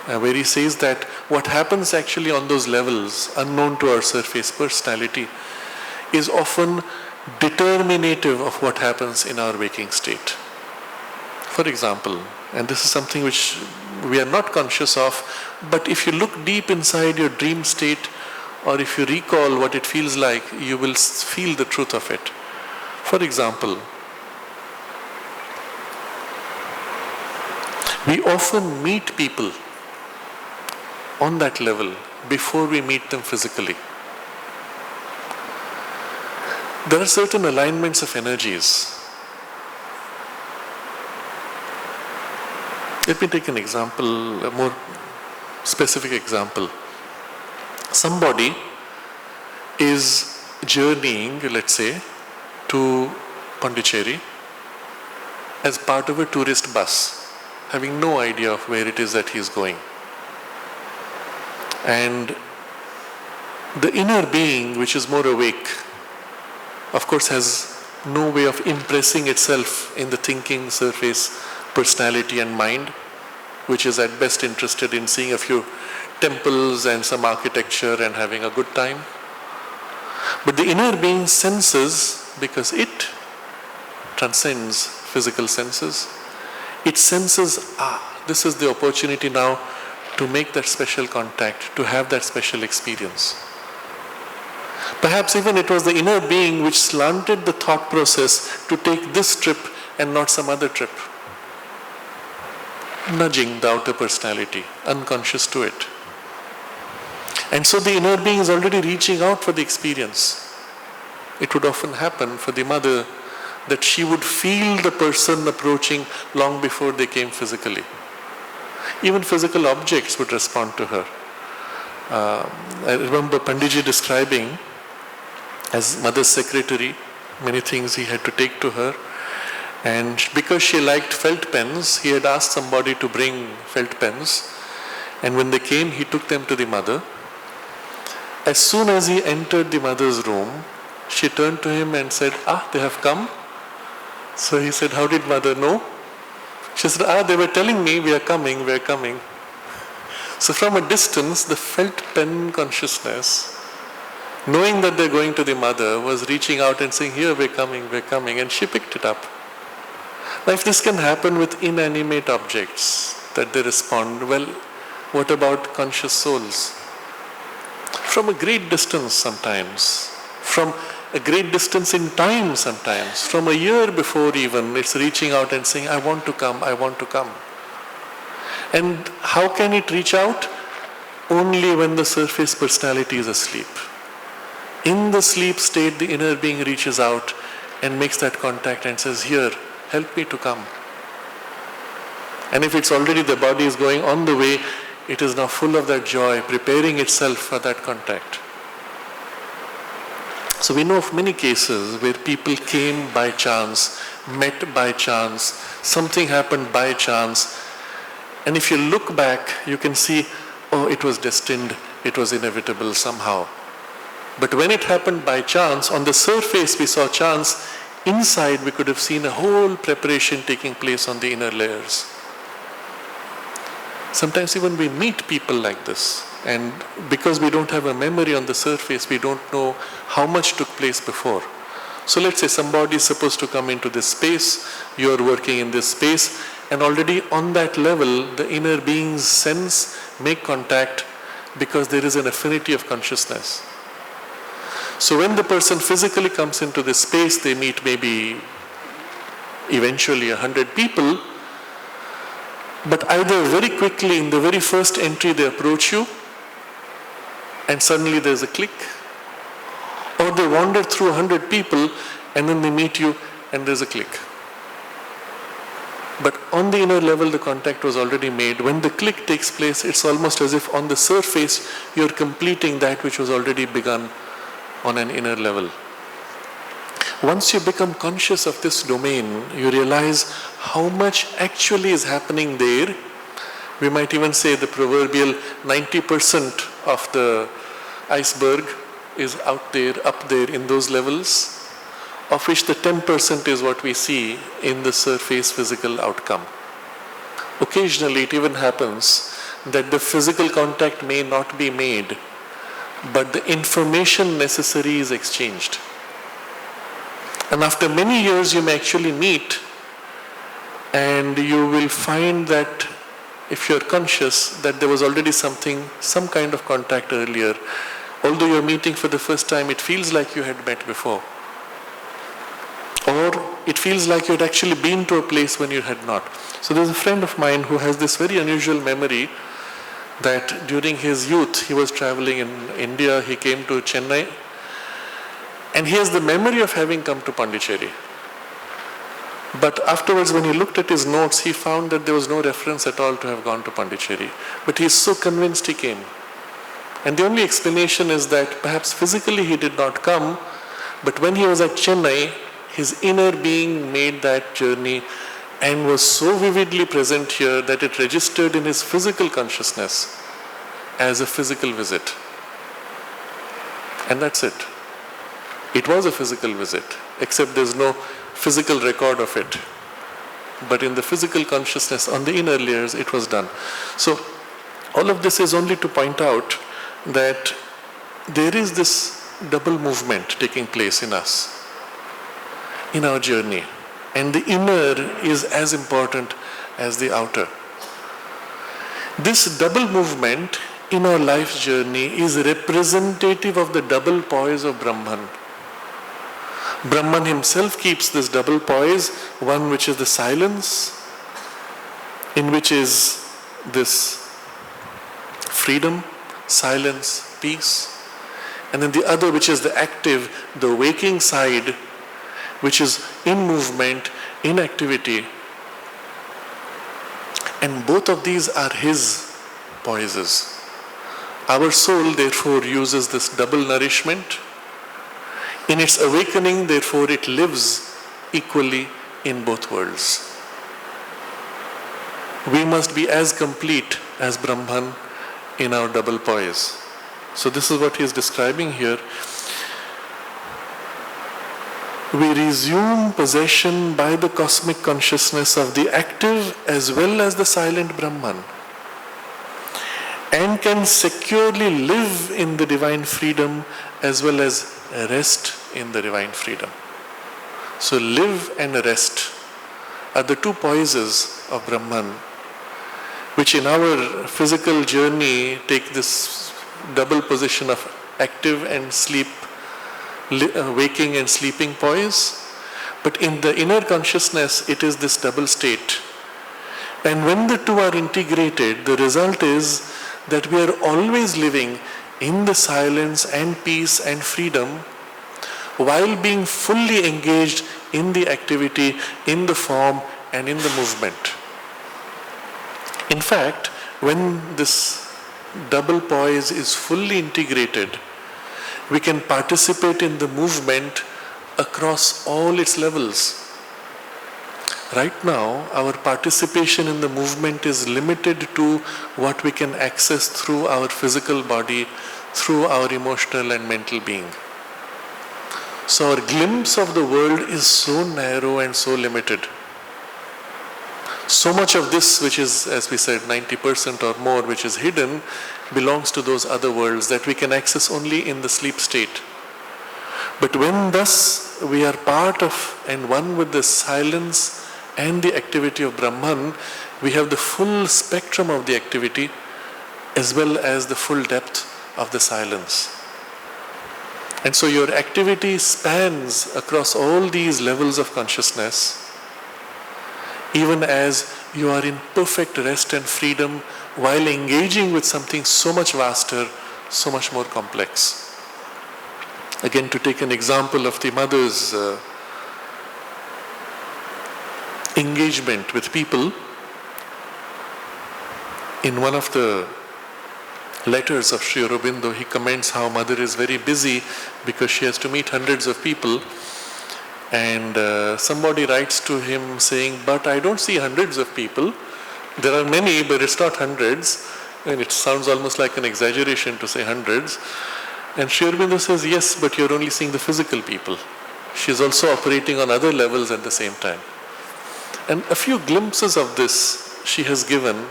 where he says that what happens actually on those levels, unknown to our surface personality, is often determinative of what happens in our waking state. For example, and this is something which we are not conscious of, but if you look deep inside your dream state, or if you recall what it feels like, you will feel the truth of it. For example, we often meet people on that level before we meet them physically. There are certain alignments of energies. Let me take an example, a more specific example. Somebody is journeying, let's say, to Pondicherry as part of a tourist bus, having no idea of where it is that he is going. And the inner being, which is more awake, of course has no way of impressing itself in the thinking surface personality and mind, which is at best interested in seeing a few temples and some architecture and having a good time. But the inner being senses, because it transcends physical senses, it senses, this is the opportunity now to make that special contact, to have that special experience. Perhaps even it was the inner being which slanted the thought process to take this trip and not some other trip, nudging the outer personality, unconscious to it. And so the inner being is already reaching out for the experience. It would often happen for the mother that she would feel the person approaching long before they came physically. Even physical objects would respond to her. I remember Panditji describing, as mother's secretary, many things he had to take to her. And because she liked felt pens, he had asked somebody to bring felt pens. And when they came, he took them to the mother. As soon as he entered the mother's room, she turned to him and said, they have come. So he said, how did mother know? She said, they were telling me we are coming, we are coming. So from a distance, the felt pen consciousness, knowing that they're going to the mother, was reaching out and saying, here we're coming, and she picked it up. Now if this can happen with inanimate objects, that they respond, well, what about conscious souls? From a great distance sometimes, from a great distance in time sometimes, from a year before even, it's reaching out and saying, I want to come, I want to come. And how can it reach out? Only when the surface personality is asleep. In the sleep state, the inner being reaches out and makes that contact and says, here, help me to come. And if it's already the body is going on the way, it is now full of that joy, preparing itself for that contact. So we know of many cases where people came by chance, met by chance, something happened by chance. And if you look back, you can see, it was destined, it was inevitable somehow. But when it happened by chance, on the surface we saw chance, inside we could have seen a whole preparation taking place on the inner layers. Sometimes even we meet people like this, and because we don't have a memory on the surface, we don't know how much took place before. So let's say somebody is supposed to come into this space, you're working in this space, and already on that level, the inner beings sense, make contact, because there is an affinity of consciousness. So when the person physically comes into this space, they meet maybe eventually 100 people, but either very quickly in the very first entry they approach you, and suddenly there's a click. Or they wander through 100 people and then they meet you and there's a click. But on the inner level, the contact was already made. When the click takes place, it's almost as if on the surface, you're completing that which was already begun on an inner level. Once you become conscious of this domain, you realize how much actually is happening there. We might even say the proverbial 90% of the iceberg is out there, up there in those levels, of which the 10% is what we see in the surface physical outcome. Occasionally it even happens that the physical contact may not be made, but the information necessary is exchanged. And after many years you may actually meet, and you will find that if you're conscious that there was already some kind of contact earlier. Although you're meeting for the first time, it feels like you had met before. Or it feels like you had actually been to a place when you had not. So there's a friend of mine who has this very unusual memory that during his youth, he was traveling in India, he came to Chennai, and he has the memory of having come to Pondicherry. But afterwards, when he looked at his notes, he found that there was no reference at all to have gone to Pondicherry. But he's so convinced he came. And the only explanation is that perhaps physically he did not come, but when he was at Chennai, his inner being made that journey and was so vividly present here that it registered in his physical consciousness as a physical visit. And that's it. It was a physical visit, except there's no physical record of it. But in the physical consciousness, on the inner layers, it was done. So all of this is only to point out that there is this double movement taking place in us, in our journey. And the inner is as important as the outer. This double movement in our life's journey is representative of the double poise of Brahman. Brahman himself keeps this double poise, one which is the silence, in which is this freedom, silence, peace, and then the other which is the active, the waking side, which is in movement, in activity. And both of these are his poises. Our soul therefore uses this double nourishment. In its awakening, therefore, it lives equally in both worlds. We must be as complete as Brahman in our double poise. So this is what he is describing here. We resume possession by the cosmic consciousness of the active as well as the silent Brahman, and can securely live in the divine freedom as well as rest in the divine freedom. So live and rest are the two poises of Brahman, which in our physical journey take this double position of active and sleep, waking and sleeping poise. But in the inner consciousness, it is this double state. And when the two are integrated, the result is that we are always living in the silence and peace and freedom while being fully engaged in the activity, in the form and in the movement. In fact, when this double poise is fully integrated, we can participate in the movement across all its levels. Right now, our participation in the movement is limited to what we can access through our physical body, through our emotional and mental being. So our glimpse of the world is so narrow and so limited. So much of this, which is, as we said, 90% or more, which is hidden, belongs to those other worlds that we can access only in the sleep state. But when thus we are part of and one with the silence and the activity of Brahman, we have the full spectrum of the activity as well as the full depth of the silence. And so your activity spans across all these levels of consciousness, even as you are in perfect rest and freedom while engaging with something so much vaster, so much more complex. Again, to take an example of the mother's engagement with people, in one of the letters of Sri Aurobindo, he comments how mother is very busy because she has to meet hundreds of people, and somebody writes to him saying, but I don't see hundreds of people. There are many, but it's not hundreds. And it sounds almost like an exaggeration to say hundreds. And Sri Aurobindo says, yes, but you're only seeing the physical people. She's also operating on other levels at the same time. And a few glimpses of this she has given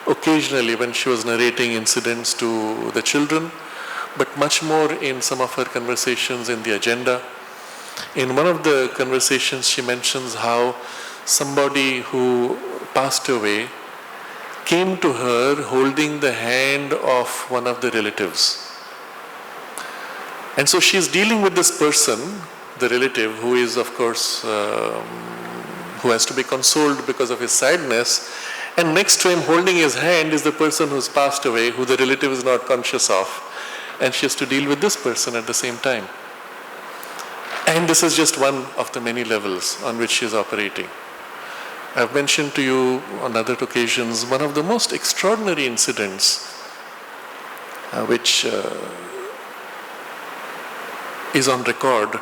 occasionally when she was narrating incidents to the children, but much more in some of her conversations in the agenda. In one of the conversations she mentions how somebody who passed away came to her holding the hand of one of the relatives. And so she's dealing with this person, the relative, who is of course, who has to be consoled because of his sadness, and next to him holding his hand is the person who's passed away, who the relative is not conscious of, and she has to deal with this person at the same time. And this is just one of the many levels on which she is operating. I've mentioned to you on other occasions one of the most extraordinary incidents which is on record.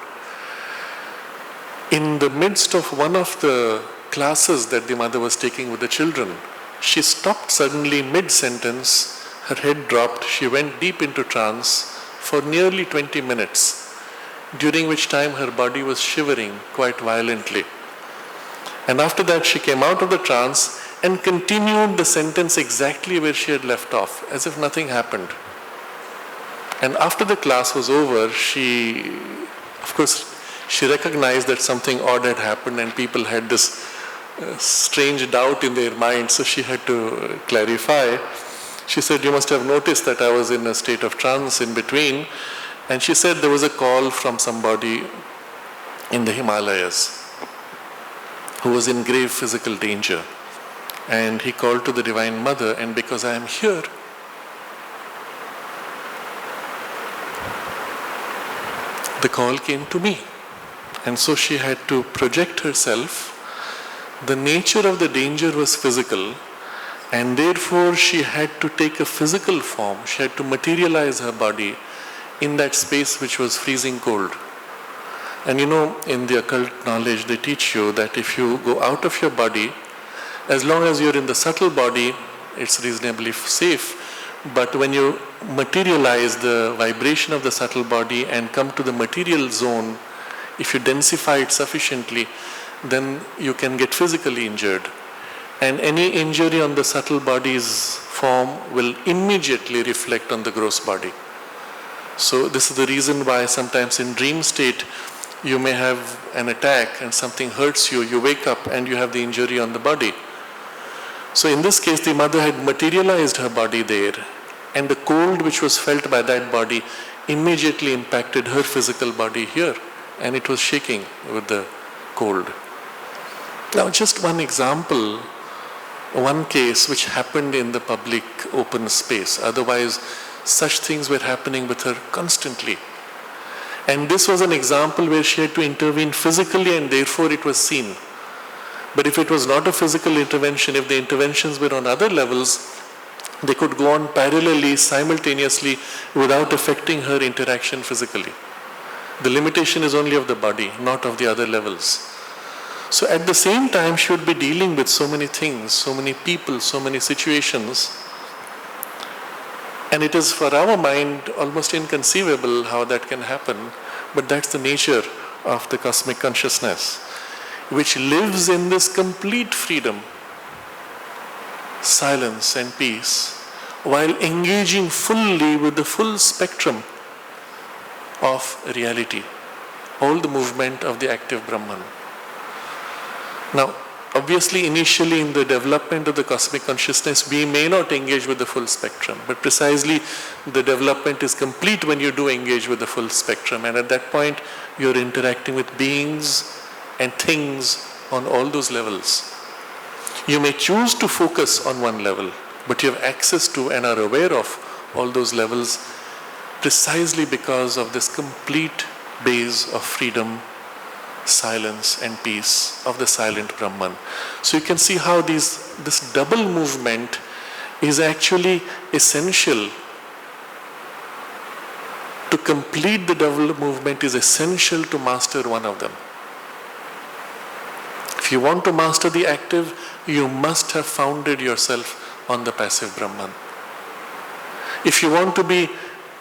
In the midst of one of the classes that the mother was taking with the children, she stopped suddenly mid-sentence, her head dropped, she went deep into trance for nearly 20 minutes, during which time her body was shivering quite violently. And after that she came out of the trance and continued the sentence exactly where she had left off, as if nothing happened. And after the class was over, she recognized that something odd had happened and people had this strange doubt in their mind, so she had to clarify. She said, you must have noticed that I was in a state of trance in between. And she said there was a call from somebody in the Himalayas who was in grave physical danger. And he called to the Divine Mother, and because I am here, the call came to me. And so she had to project herself. The nature of the danger was physical, and therefore she had to take a physical form. She had to materialize her body in that space which was freezing cold. And you know, in the occult knowledge, they teach you that if you go out of your body, as long as you're in the subtle body, it's reasonably safe. But when you materialize the vibration of the subtle body and come to the material zone, if you densify it sufficiently, then you can get physically injured. And any injury on the subtle body's form will immediately reflect on the gross body. So this is the reason why sometimes in dream state, you may have an attack and something hurts you, you wake up and you have the injury on the body. So in this case, the mother had materialized her body there, and the cold which was felt by that body immediately impacted her physical body here, and it was shaking with the cold. Now just one example, one case which happened in the public open space. Otherwise, such things were happening with her constantly. And this was an example where she had to intervene physically, and therefore it was seen. But if it was not a physical intervention, if the interventions were on other levels, they could go on parallelly, simultaneously, without affecting her interaction physically. The limitation is only of the body, not of the other levels. So at the same time, she would be dealing with so many things, so many people, so many situations. And it is for our mind almost inconceivable how that can happen, but that's the nature of the cosmic consciousness, which lives in this complete freedom, silence and peace, while engaging fully with the full spectrum of reality, all the movement of the active Brahman. Now, obviously, initially in the development of the cosmic consciousness, we may not engage with the full spectrum, but precisely the development is complete when you do engage with the full spectrum, and at that point, you're interacting with beings and things on all those levels. You may choose to focus on one level, but you have access to and are aware of all those levels precisely because of this complete base of freedom, silence and peace of the silent Brahman. So you can see how this double movement is actually essential. To complete the double movement is essential to master one of them. If you want to master the active, you must have founded yourself on the passive Brahman. If you want to be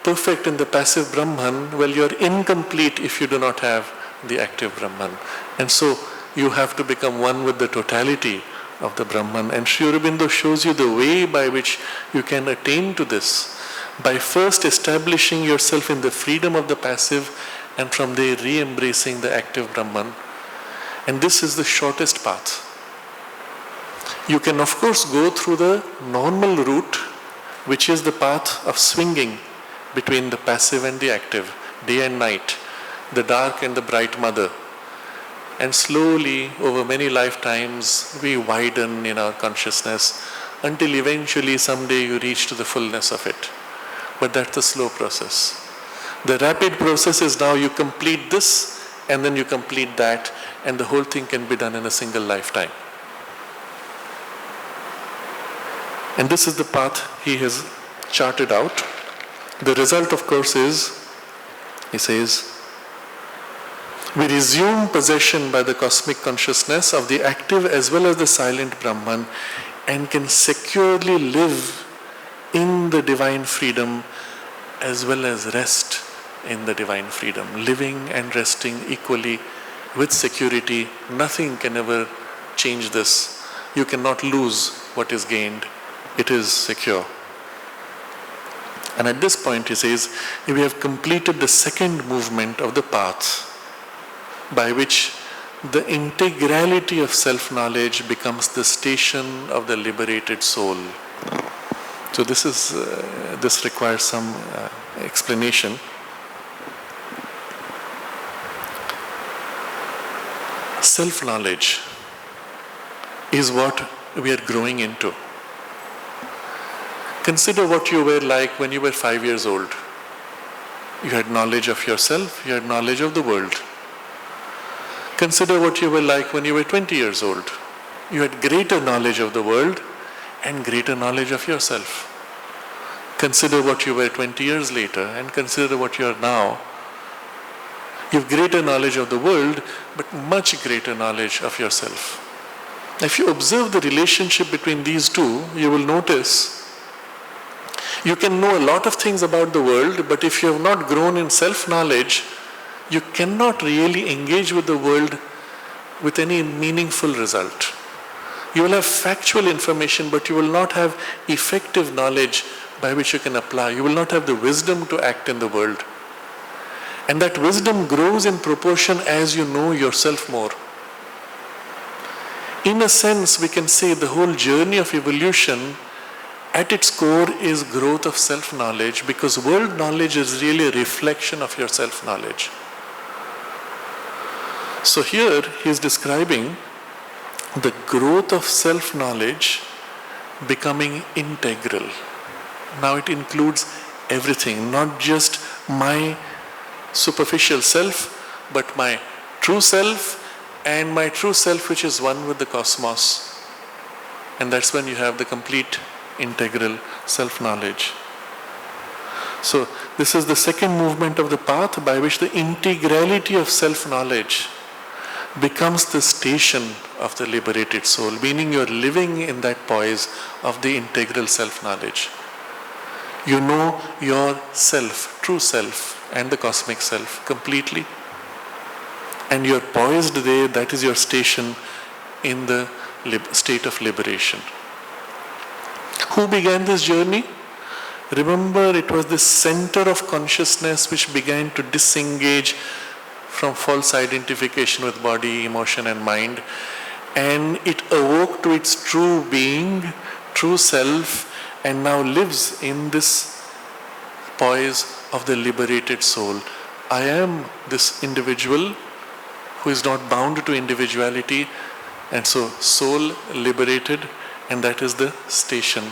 perfect in the passive Brahman, well, you're incomplete if you do not have the active Brahman. And so you have to become one with the totality of the Brahman. And Sri Aurobindo shows you the way by which you can attain to this, by first establishing yourself in the freedom of the passive and from there re-embracing the active Brahman. And this is the shortest path. You can of course go through the normal route, which is the path of swinging between the passive and the active, day and night, the dark and the bright mother. And slowly, over many lifetimes, we widen in our consciousness until eventually someday you reach to the fullness of it. But that's a slow process. The rapid process is now you complete this and then you complete that, and the whole thing can be done in a single lifetime. And this is the path he has charted out. The result, of course, is, he says, we resume possession by the cosmic consciousness of the active as well as the silent Brahman and can securely live in the divine freedom as well as rest in the divine freedom. Living and resting equally with security. Nothing can ever change this. You cannot lose what is gained. It is secure. And at this point he says, we have completed the second movement of the path by which the integrality of self-knowledge becomes the station of the liberated soul. So this requires some explanation. Self-knowledge is what we are growing into. Consider what you were like when you were 5 years old. You had knowledge of yourself, you had knowledge of the world. Consider what you were like when you were 20 years old. You had greater knowledge of the world and greater knowledge of yourself. Consider what you were 20 years later and consider what you are now. You have greater knowledge of the world, but much greater knowledge of yourself. If you observe the relationship between these two, you will notice you can know a lot of things about the world, but if you have not grown in self-knowledge, you cannot really engage with the world with any meaningful result. You will have factual information, but you will not have effective knowledge by which you can apply. You will not have the wisdom to act in the world. And that wisdom grows in proportion as you know yourself more. In a sense, we can say the whole journey of evolution at its core is growth of self-knowledge, because world knowledge is really a reflection of your self-knowledge. So here he is describing the growth of self-knowledge becoming integral. Now it includes everything, not just my superficial self, but my true self and my true self which is one with the cosmos. And that's when you have the complete integral self-knowledge. So this is the second movement of the path by which the integrality of self-knowledge becomes the station of the liberated soul, meaning you're living in that poise of the integral self-knowledge. You know your self, true self, and the cosmic self completely. And you're poised there, that is your station in the state of liberation. Who began this journey? Remember, it was this center of consciousness which began to disengage from false identification with body, emotion and mind, and it awoke to its true being, true self, and now lives in this poise of the liberated soul. I am this individual who is not bound to individuality, and so soul liberated, and that is the station.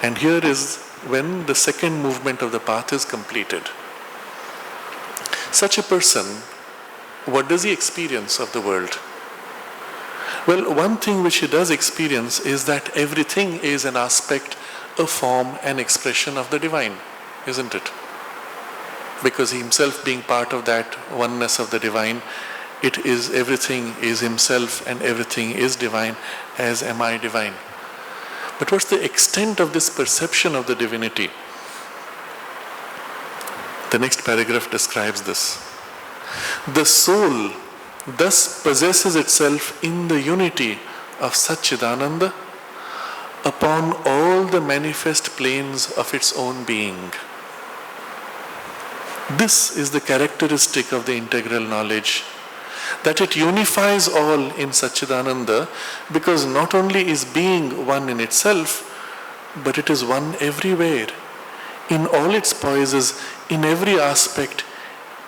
And here is when the second movement of the path is completed. Such a person, what does he experience of the world? Well, one thing which he does experience is that everything is an aspect, a form, an expression of the divine, isn't it? Because he himself being part of that oneness of the divine, it is everything is himself and everything is divine, as am I divine. But what's the extent of this perception of the divinity? The next paragraph describes this. The soul thus possesses itself in the unity of Satchitananda upon all the manifest planes of its own being. This is the characteristic of the integral knowledge, that it unifies all in Satchitananda, because not only is being one in itself, but it is one everywhere, in all its poises, in every aspect,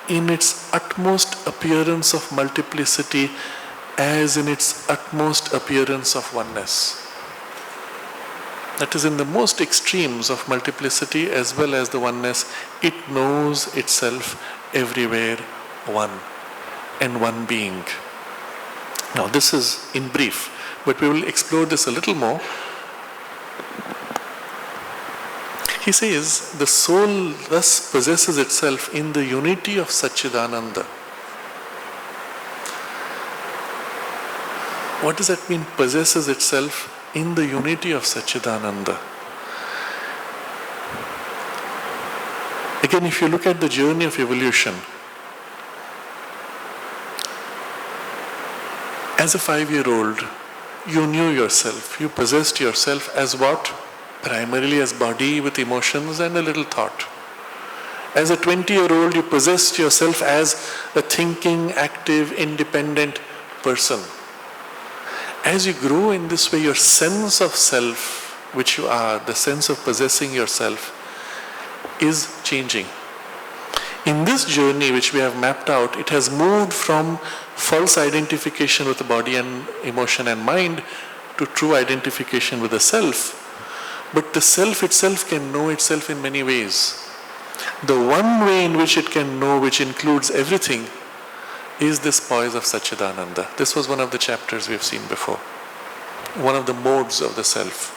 in its utmost appearance of multiplicity, as in its utmost appearance of oneness. That is, in the most extremes of multiplicity as well as the oneness, it knows itself everywhere one, and one being. Now this is in brief, but we will explore this a little more. He says, the soul thus possesses itself in the unity of Satchitananda. What does that mean, possesses itself in the unity of Satchitananda? Again, if you look at the journey of evolution, as a 5-year-old, you knew yourself, you possessed yourself as what? Primarily as body with emotions and a little thought. As a 20-year-old, you possessed yourself as a thinking, active, independent person. As you grow in this way, your sense of self, which you are, the sense of possessing yourself, is changing. In this journey which we have mapped out, it has moved from false identification with the body and emotion and mind to true identification with the self. But the self itself can know itself in many ways. The one way in which it can know, which includes everything, is this poise of Satchitananda. This was one of the chapters we have seen before. One of the modes of the self.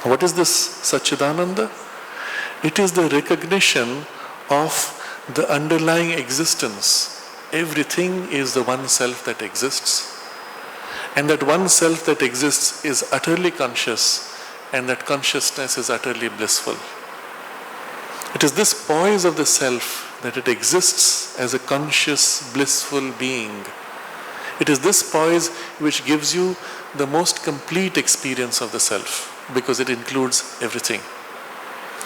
What is this Satchitananda? It is the recognition of the underlying existence. Everything is the one self that exists. And that one self that exists is utterly conscious, and that consciousness is utterly blissful. It is this poise of the self, that it exists as a conscious, blissful being. It is this poise which gives you the most complete experience of the self, because it includes everything.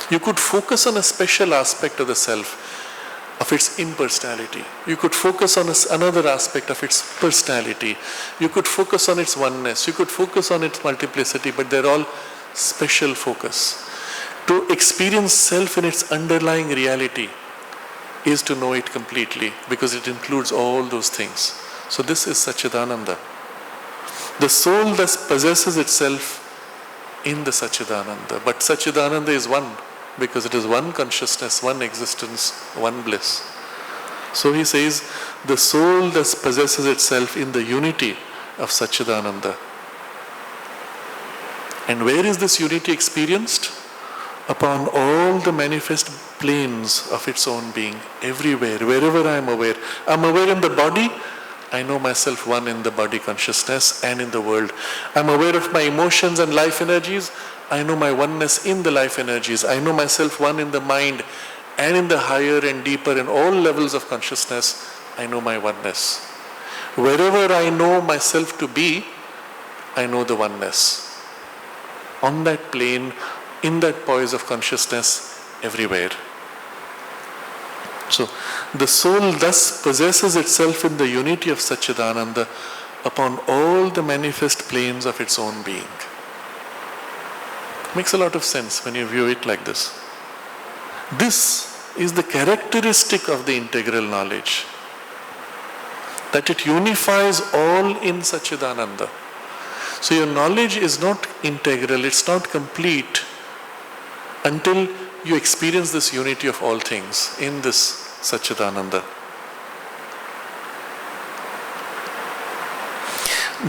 You could focus on a special aspect of the self, of its impersonality. You could focus on another aspect of its personality. You could focus on its oneness. You could focus on its multiplicity, but they're all special focus. To experience self in its underlying reality is to know it completely, because it includes all those things. So this is Satchitananda. The soul thus possesses itself in the Satchitananda, but Satchitananda is one, because it is one consciousness, one existence, one bliss. So he says, the soul thus possesses itself in the unity of Satchitananda. And where is this unity experienced? Upon all the manifest planes of its own being, everywhere, wherever I am aware. I am aware in the body, I know myself one in the body consciousness and in the world. I am aware of my emotions and life energies, I know my oneness in the life energies. I know myself one in the mind and in the higher and deeper in all levels of consciousness, I know my oneness. Wherever I know myself to be, I know the oneness. On that plane, in that poise of consciousness, everywhere. So, the soul thus possesses itself in the unity of Satchitananda upon all the manifest planes of its own being. Makes a lot of sense when you view it like this. This is the characteristic of the integral knowledge, that it unifies all in Satchitananda. So your knowledge is not integral, it's not complete, until you experience this unity of all things in this Satchitananda.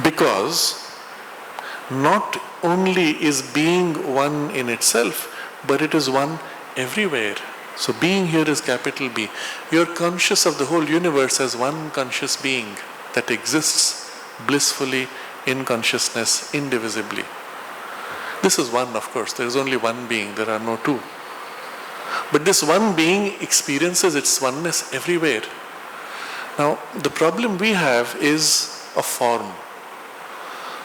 Because not only is being one in itself, but it is one everywhere. So being here is capital B. You're conscious of the whole universe as one conscious being that exists blissfully in consciousness, indivisibly. This is one, of course. There is only one being. There are no two. But this one being experiences its oneness everywhere. Now, the problem we have is a form.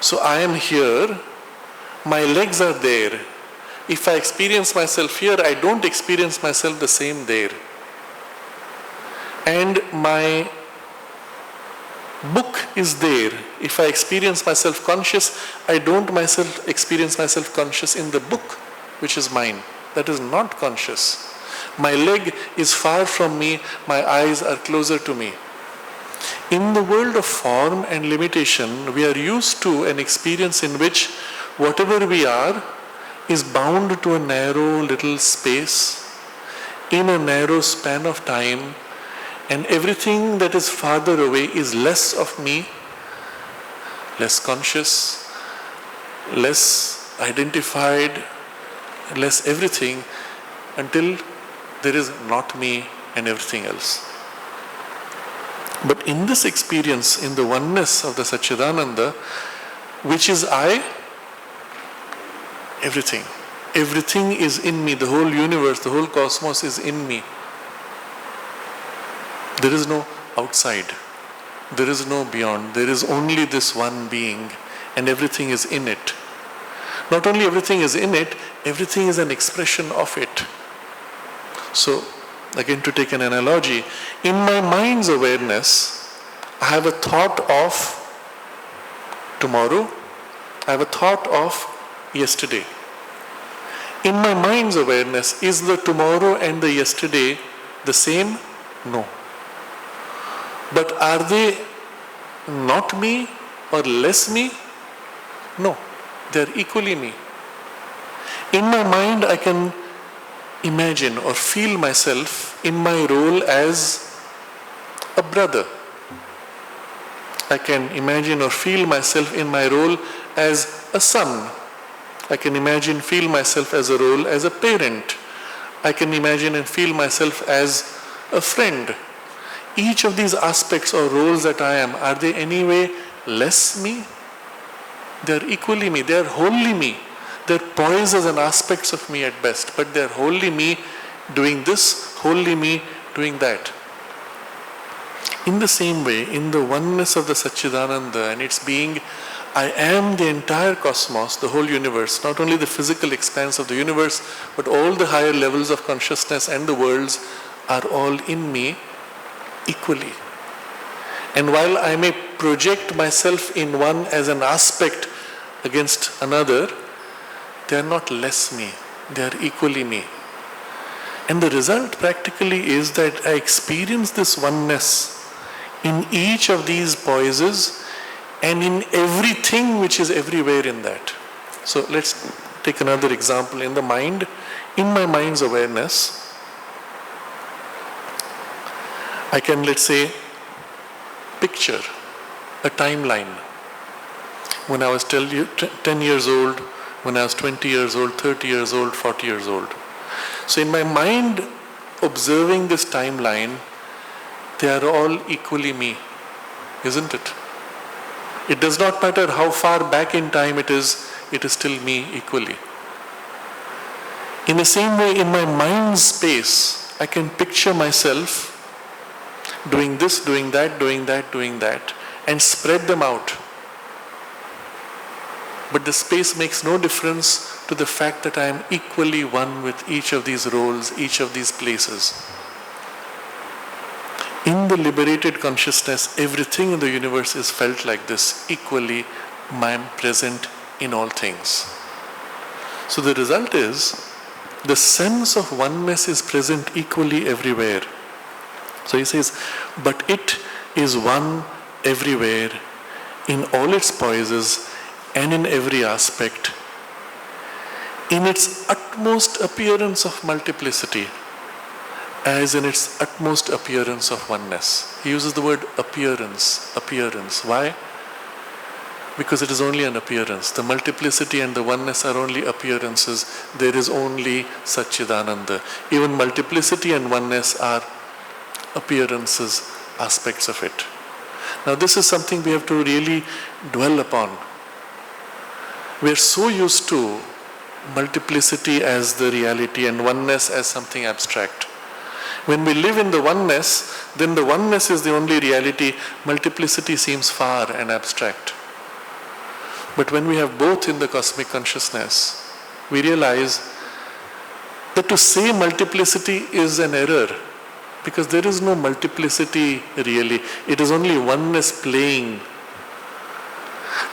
So I am here, my legs are there. If I experience myself here, I don't experience myself the same there. And my book is there. If I experience myself conscious, I don't myself experience myself conscious in the book, which is mine. That is not conscious. My leg is far from me, my eyes are closer to me. In the world of form and limitation, we are used to an experience in which whatever we are is bound to a narrow little space, in a narrow span of time, and everything that is farther away is less of me, less conscious, less identified, less everything, until there is not me and everything else. But in this experience, in the oneness of the Satchitananda, which is I, everything is in me, the whole universe, the whole cosmos is in me. There is no outside, there is no beyond, there is only this one being, and everything is in it. Not only everything is in it, everything is an expression of it. So, again, to take an analogy, in my mind's awareness, I have a thought of tomorrow, I have a thought of yesterday. In my mind's awareness, is the tomorrow and the yesterday the same? No. But are they not me or less me? No. They are equally me. In my mind, I can imagine or feel myself in my role as a brother. I can imagine or feel myself in my role as a son. I can imagine, feel myself as a role as a parent. I can imagine and feel myself as a friend. Each of these aspects or roles that I am, are they any way less me? They are equally me. They are wholly me. They are poises and aspects of me at best, but they are wholly me doing this, wholly me doing that. In the same way, in the oneness of the Satchitananda and its being, I am the entire cosmos, the whole universe, not only the physical expanse of the universe, but all the higher levels of consciousness and the worlds are all in me equally. And while I may project myself in one as an aspect against another, they are not less me, they are equally me. And the result practically is that I experience this oneness in each of these poises and in everything which is everywhere in that. So let's take another example. In the mind, in my mind's awareness, I can, let's say, picture a timeline. When I was 10 years old, when I was 20 years old, 30 years old, 40 years old. So in my mind, observing this timeline, they are all equally me, isn't it? It does not matter how far back in time it is still me equally. In the same way, in my mind's space, I can picture myself doing this, doing that, doing that, doing that, and spread them out. But the space makes no difference to the fact that I am equally one with each of these roles, each of these places. In the liberated consciousness, everything in the universe is felt like this, equally I am present in all things. So the result is, the sense of oneness is present equally everywhere. So he says, but it is one everywhere, in all its poises and in every aspect. in its utmost appearance of multiplicity as in its utmost appearance of oneness. He uses the word appearance. Why? Because it is only an appearance. The multiplicity and the oneness are only appearances. There is only Satchitananda. Even multiplicity and oneness are appearances, aspects of it. Now this is something we have to really dwell upon. We are so used to multiplicity as the reality and oneness as something abstract. When we live in the oneness, then the oneness is the only reality. Multiplicity seems far and abstract. But when we have both in the cosmic consciousness, we realize that to say multiplicity is an error, because there is no multiplicity really. It is only oneness playing.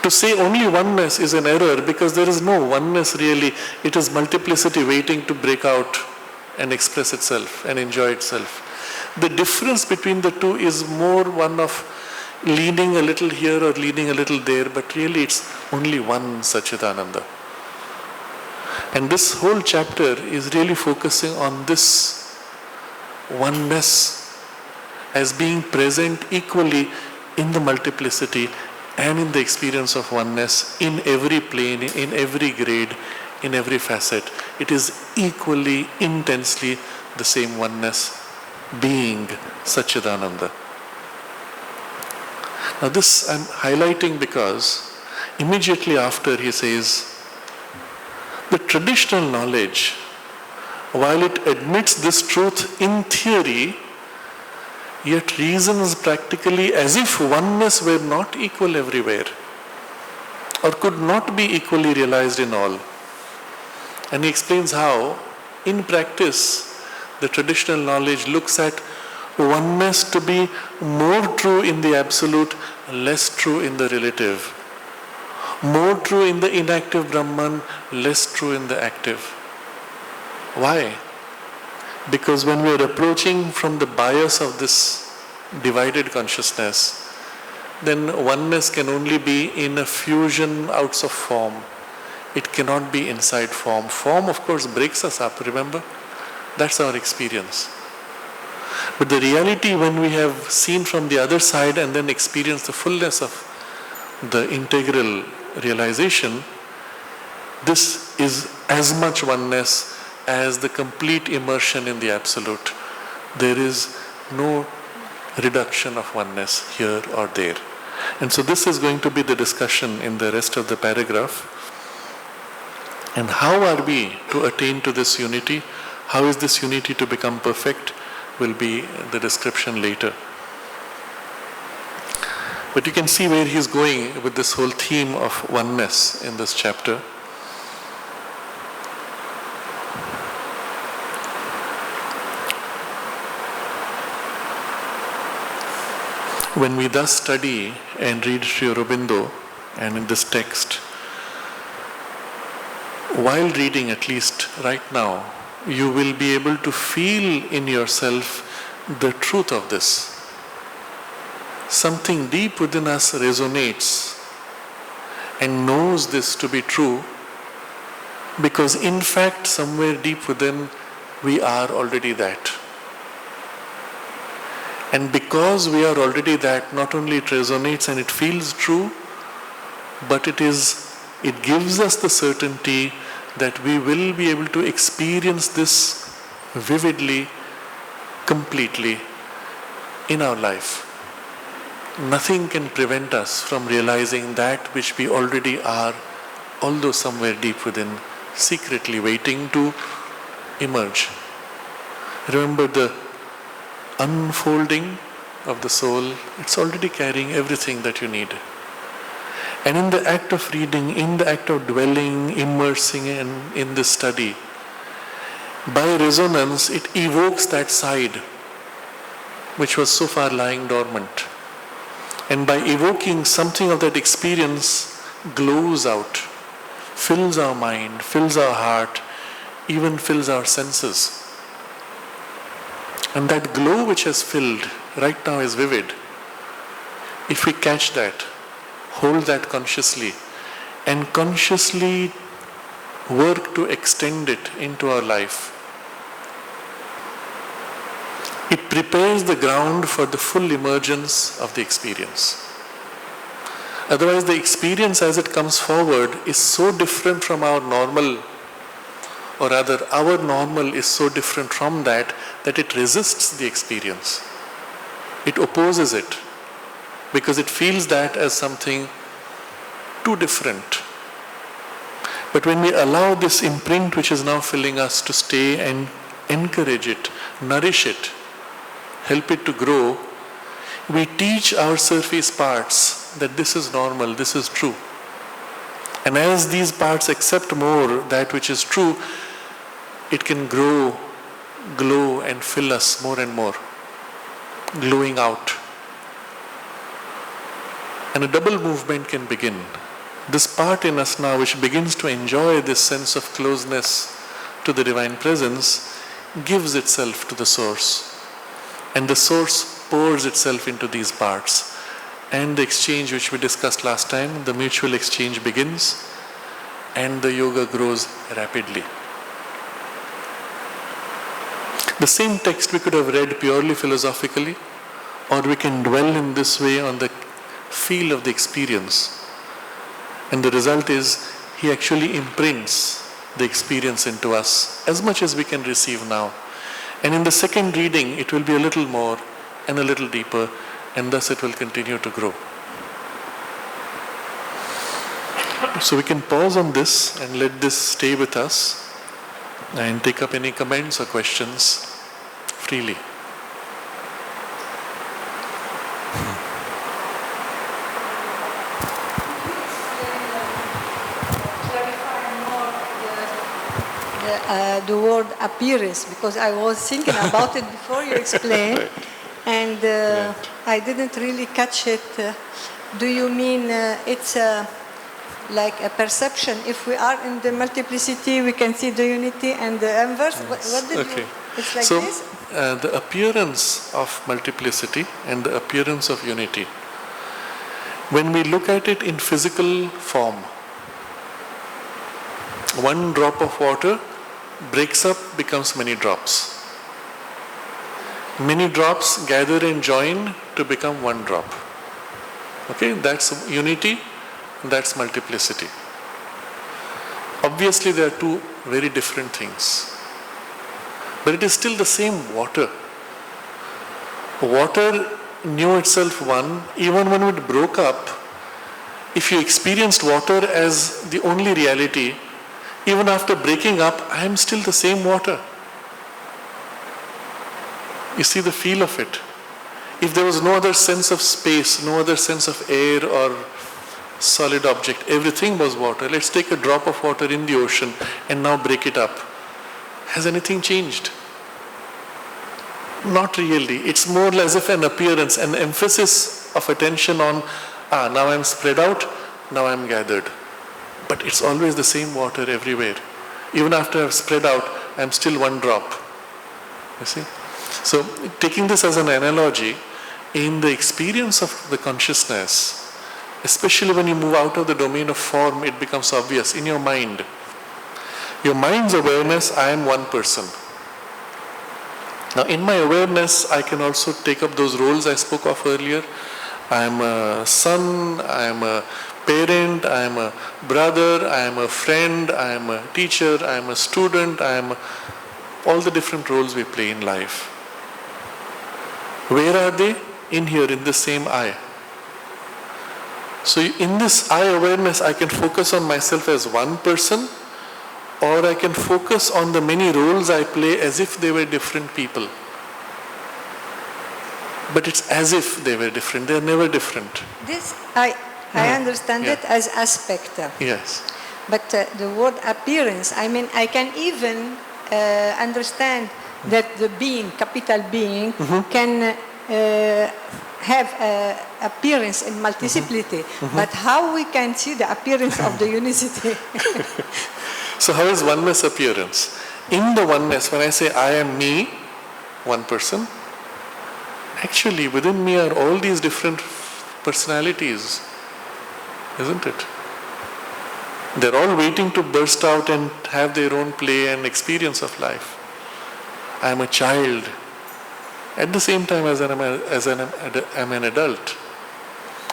To say only oneness is an error because there is no oneness really. It is multiplicity waiting to break out and express itself and enjoy itself. The difference between the two is more one of leaning a little here or leaning a little there, but really it's only one Satchitananda. And this whole chapter is really focusing on this oneness as being present equally in the multiplicity and in the experience of oneness in every plane, in every grade, in every facet. It is equally, intensely the same oneness being Satchitananda. Now this I'm highlighting because immediately after he says, the traditional knowledge, while it admits this truth in theory, yet reasons practically as if oneness were not equal everywhere or could not be equally realized in all. And he explains how, in practice, the traditional knowledge looks at oneness to be more true in the absolute, less true in the relative. More true in the inactive Brahman, less true in the active. Why? Because when we are approaching from the bias of this divided consciousness, then oneness can only be in a fusion out of form. It cannot be inside form. Form, of course, breaks us up, remember? That's our experience. But the reality, when we have seen from the other side and then experienced the fullness of the integral realization, this is as much oneness as the complete immersion in the absolute. There is no reduction of oneness here or there. And so this is going to be the discussion in the rest of the paragraph. And how are we to attain to this unity? How is this unity to become perfect? Will be the description later. But you can see where he's going with this whole theme of oneness in this chapter. When we thus study and read Sri Aurobindo and in this text, while reading, at least right now, you will be able to feel in yourself the truth of this. Something deep within us resonates and knows this to be true, because in fact somewhere deep within we are already that. And because we are already that, not only it resonates and it feels true, but it gives us the certainty that we will be able to experience this vividly, completely in our life. Nothing can prevent us from realizing that which we already are, although somewhere deep within, secretly waiting to emerge. Remember the unfolding of the soul, it's already carrying everything that you need. And in the act of reading, in the act of dwelling, immersing in this study, by resonance, it evokes that side which was so far lying dormant. And by evoking, something of that experience glows out, fills our mind, fills our heart, even fills our senses. And that glow which has filled right now is vivid. If we catch that, hold that consciously, and consciously work to extend it into our life. It prepares the ground for the full emergence of the experience. Otherwise, the experience as it comes forward is so different from our normal, or rather, our normal is so different from that it resists the experience. It opposes it because it feels that as something too different. But when we allow this imprint which is now filling us to stay and encourage it, nourish it, help it to grow, we teach our surface parts that this is normal, this is true. And as these parts accept more that which is true, it can grow, glow and fill us more and more, glowing out. And a double movement can begin. This part in us now which begins to enjoy this sense of closeness to the Divine Presence gives itself to the Source. And the Source pours itself into these parts. And the exchange which we discussed last time, the mutual exchange begins and the yoga grows rapidly. The same text we could have read purely philosophically, or we can dwell in this way on the feel of the experience. And the result is, he actually imprints the experience into us as much as we can receive now. And in the second reading, it will be a little more and a little deeper, and thus it will continue to grow. So we can pause on this and let this stay with us and take up any comments or questions freely. The word appearance, because I was thinking about it before you explained, Right. and I didn't really catch it. Do you mean it's like a perception? If we are in the multiplicity, we can see the unity and the inverse? Yes. What did Okay. you? It's like So, this? the appearance of multiplicity and the appearance of unity, when we look at it in physical form, one drop of water breaks up, becomes many drops. Many drops gather and join to become one drop. Okay, that's unity, that's multiplicity. Obviously, there are two very different things. But it is still the same water. Water knew itself one, even when it broke up. If you experienced water as the only reality, even after breaking up, I am still the same water. You see the feel of it. If there was no other sense of space, no other sense of air or solid object, everything was water. Let's take a drop of water in the ocean and now break it up. Has anything changed? Not really. It's more as if an appearance, an emphasis of attention on, now I'm spread out, now I'm gathered. But it's always the same water everywhere. Even after I've spread out, I'm still one drop. You see? So, taking this as an analogy, in the experience of the consciousness, especially when you move out of the domain of form, it becomes obvious in your mind. Your mind's awareness, I am one person. Now, in my awareness, I can also take up those roles I spoke of earlier. I am a son, I am a parent, I am a brother, I am a friend, I am a teacher, I am a student, I am all the different roles we play in life. Where are they? In here, in the same I. So in this I awareness, I can focus on myself as one person, or I can focus on the many roles I play as if they were different people. But it's as if they were different. They are never different. This, I understand it as aspect. Yes. But the word appearance, I mean, I can even understand that the being, capital being, can have appearance in multiplicity. But how we can see the appearance of the unicity? So how is oneness appearance? In the oneness, when I say I am me, one person, actually within me are all these different personalities, isn't it? They're all waiting to burst out and have their own play and experience of life. I am a child at the same time as I'm an adult.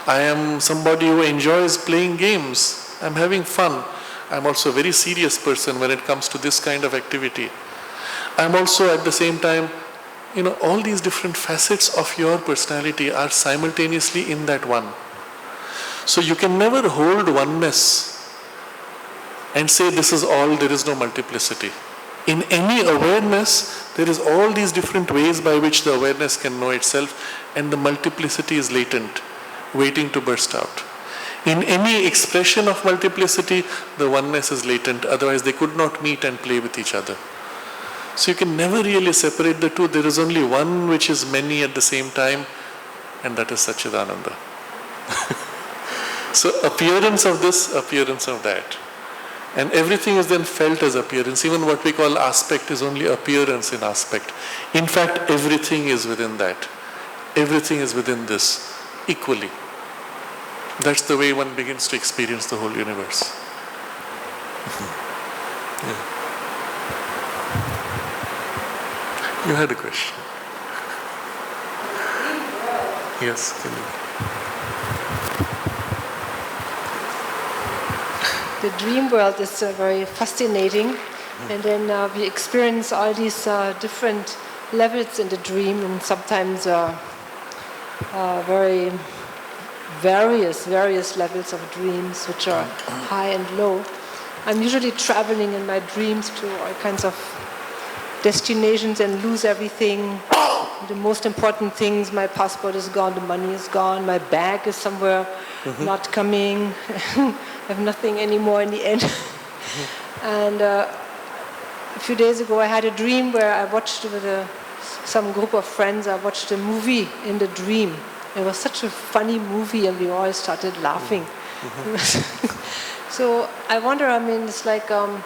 I am somebody who enjoys playing games. I'm having fun. I'm also a very serious person when it comes to this kind of activity. I'm also at the same time, all these different facets of your personality are simultaneously in that one. So you can never hold oneness and say this is all, there is no multiplicity. In any awareness, there is all these different ways by which the awareness can know itself, and the multiplicity is latent, waiting to burst out. In any expression of multiplicity, the oneness is latent, otherwise they could not meet and play with each other. So you can never really separate the two. There is only one which is many at the same time, and that is Satchitananda. So appearance of this, appearance of that. And everything is then felt as appearance. Even what we call aspect is only appearance in aspect. In fact, everything is within that. Everything is within this, equally. That's the way one begins to experience the whole universe. Yeah. You had a question. Yes, can you? The dream world is very fascinating, and then we experience all these different levels in the dream, and sometimes very various levels of dreams, which are high and low. I'm usually traveling in my dreams to all kinds of destinations and lose everything. The most important things, my passport is gone, the money is gone, my bag is somewhere not coming. I have nothing anymore in the end. And a few days ago I had a dream where I watched with some group of friends, I watched a movie in the dream. It was such a funny movie and we all started laughing. So I wonder, it's like on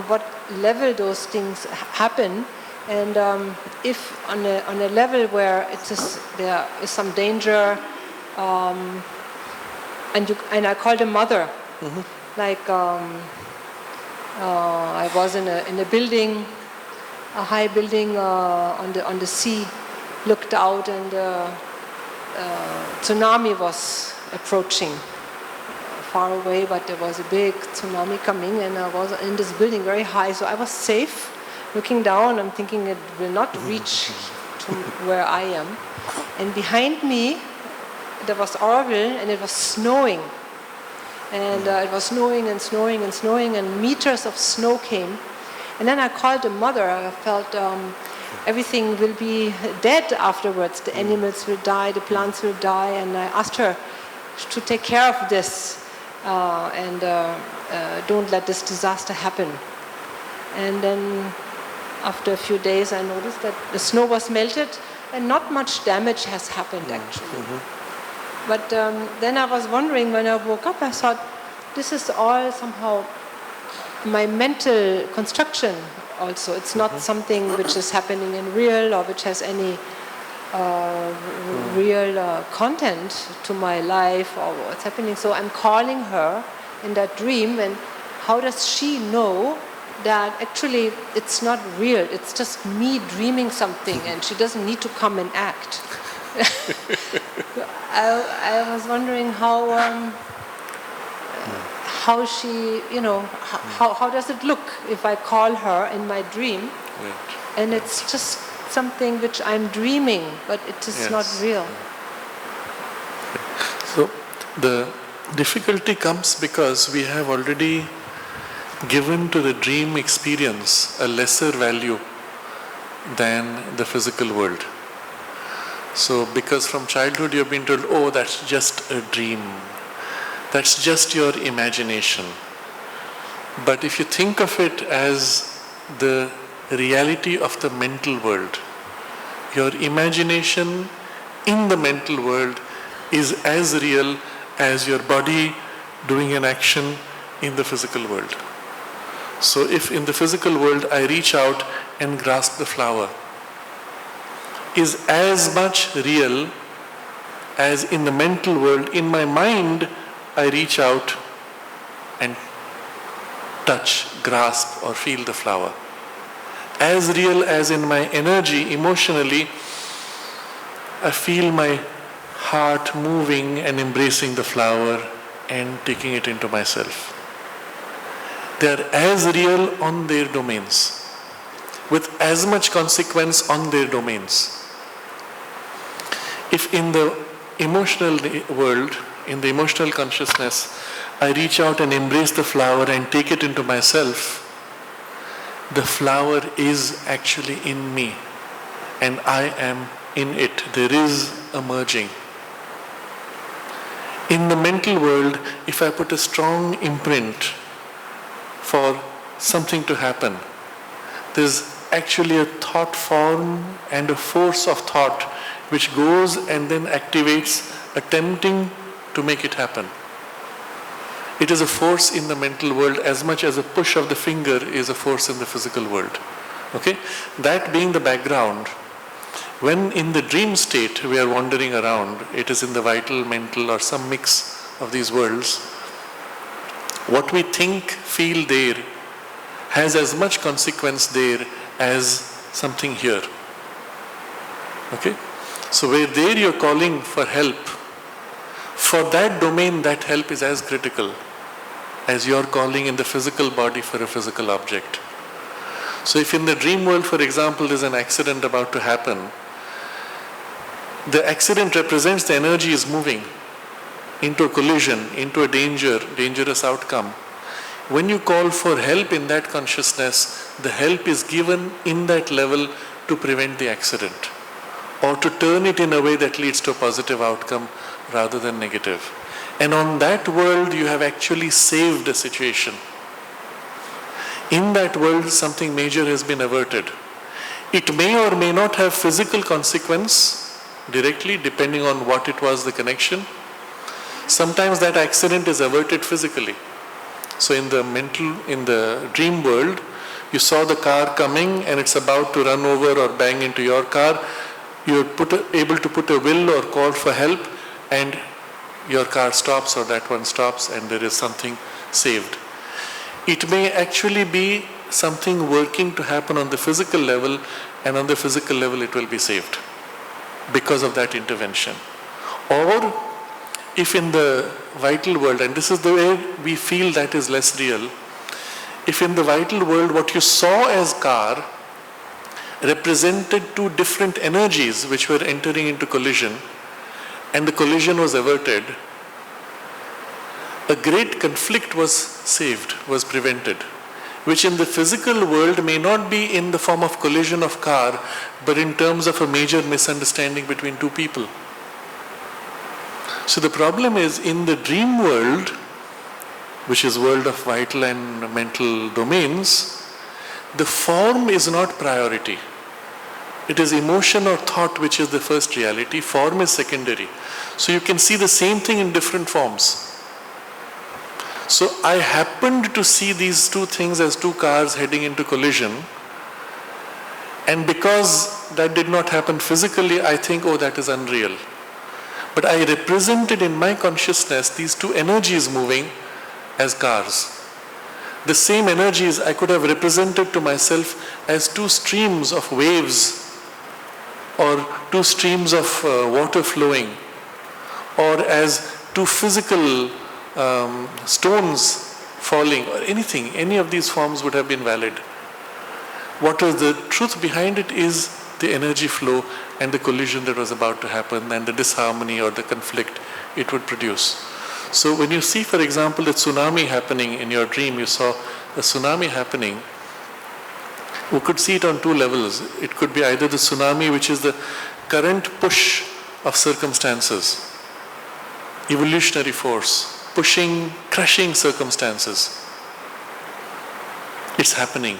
what level those things happen, and if on a level where there is some danger, and I called a mother, like I was in a building, a high building on the sea, looked out, and tsunami was approaching. Far away, but there was a big tsunami coming, and I was in this building very high, so I was safe. Looking down, I'm thinking it will not reach to where I am. And behind me, there was Orville, and it was snowing. And it was snowing and snowing and snowing, and meters of snow came. And then I called the mother. I felt everything will be dead afterwards. The animals will die, the plants will die, and I asked her to take care of this. And don't let this disaster happen. And then after a few days I noticed that the snow was melted and not much damage has happened actually. But then I was wondering, when I woke up, I thought, this is all somehow my mental construction also. It's not something which is happening in real or which has any real content to my life or what's happening. So I'm calling her in that dream, and how does she know that actually it's not real, it's just me dreaming something and she doesn't need to come and act? I was wondering how she, how does it look if I call her in my dream, and it's just something which I'm dreaming, but it is not real. So the difficulty comes because we have already given to the dream experience a lesser value than the physical world. So because from childhood you have been told, oh, that's just a dream, that's just your imagination. But if you think of it as the reality of the mental world, your imagination in the mental world is as real as your body doing an action in the physical world. So if in the physical world I reach out and grasp the flower, is as much real as in the mental world. In my mind I reach out and touch, grasp or feel the flower. As real as in my energy, emotionally, I feel my heart moving and embracing the flower and taking it into myself. They are as real on their domains, with as much consequence on their domains. If in the emotional world, in the emotional consciousness, I reach out and embrace the flower and take it into myself, the flower is actually in me and I am in it. There is a merging. In the mental world, if I put a strong imprint for something to happen, there's actually a thought form and a force of thought which goes and then activates, attempting to make it happen. It is a force in the mental world as much as a push of the finger is a force in the physical world. Okay? That being the background, when in the dream state we are wandering around, it is in the vital, mental or some mix of these worlds, what we think, feel there has as much consequence there as something here. Okay? So where there you're calling for help, for that domain that help is as critical as you're calling in the physical body for a physical object. So if in the dream world, for example, there's an accident about to happen, the accident represents the energy is moving into a collision, into a dangerous outcome. When you call for help in that consciousness, the help is given in that level to prevent the accident or to turn it in a way that leads to a positive outcome rather than negative. And on that world, you have actually saved a situation. In that world, something major has been averted. It may or may not have physical consequence directly, depending on what it was, the connection. Sometimes that accident is averted physically. So in the dream world, you saw the car coming and it's about to run over or bang into your car. You're able to put a will or call for help, and your car stops or that one stops and there is something saved. It may actually be something working to happen on the physical level, and on the physical level it will be saved because of that intervention. Or if in the vital world, and this is the way we feel that is less real, if in the vital world what you saw as car represented two different energies which were entering into collision, and the collision was averted, a great conflict was saved, was prevented, which in the physical world may not be in the form of collision of car, but in terms of a major misunderstanding between two people. So the problem is, in the dream world, which is world of vital and mental domains, the form is not priority. It is emotion or thought which is the first reality. Form is secondary. So you can see the same thing in different forms. So I happened to see these two things as two cars heading into collision, and because that did not happen physically, I think, oh, that is unreal. But I represented in my consciousness these two energies moving as cars. The same energies I could have represented to myself as two streams of waves, or two streams of water flowing, or as two physical stones falling, or anything. Any of these forms would have been valid. What was the truth behind it is the energy flow and the collision that was about to happen and the disharmony or the conflict it would produce. So when you see, for example, the tsunami happening in your dream, you saw a tsunami happening, we could see it on two levels. It could be either the tsunami, which is the current push of circumstances, evolutionary force, pushing, crushing circumstances. It's happening.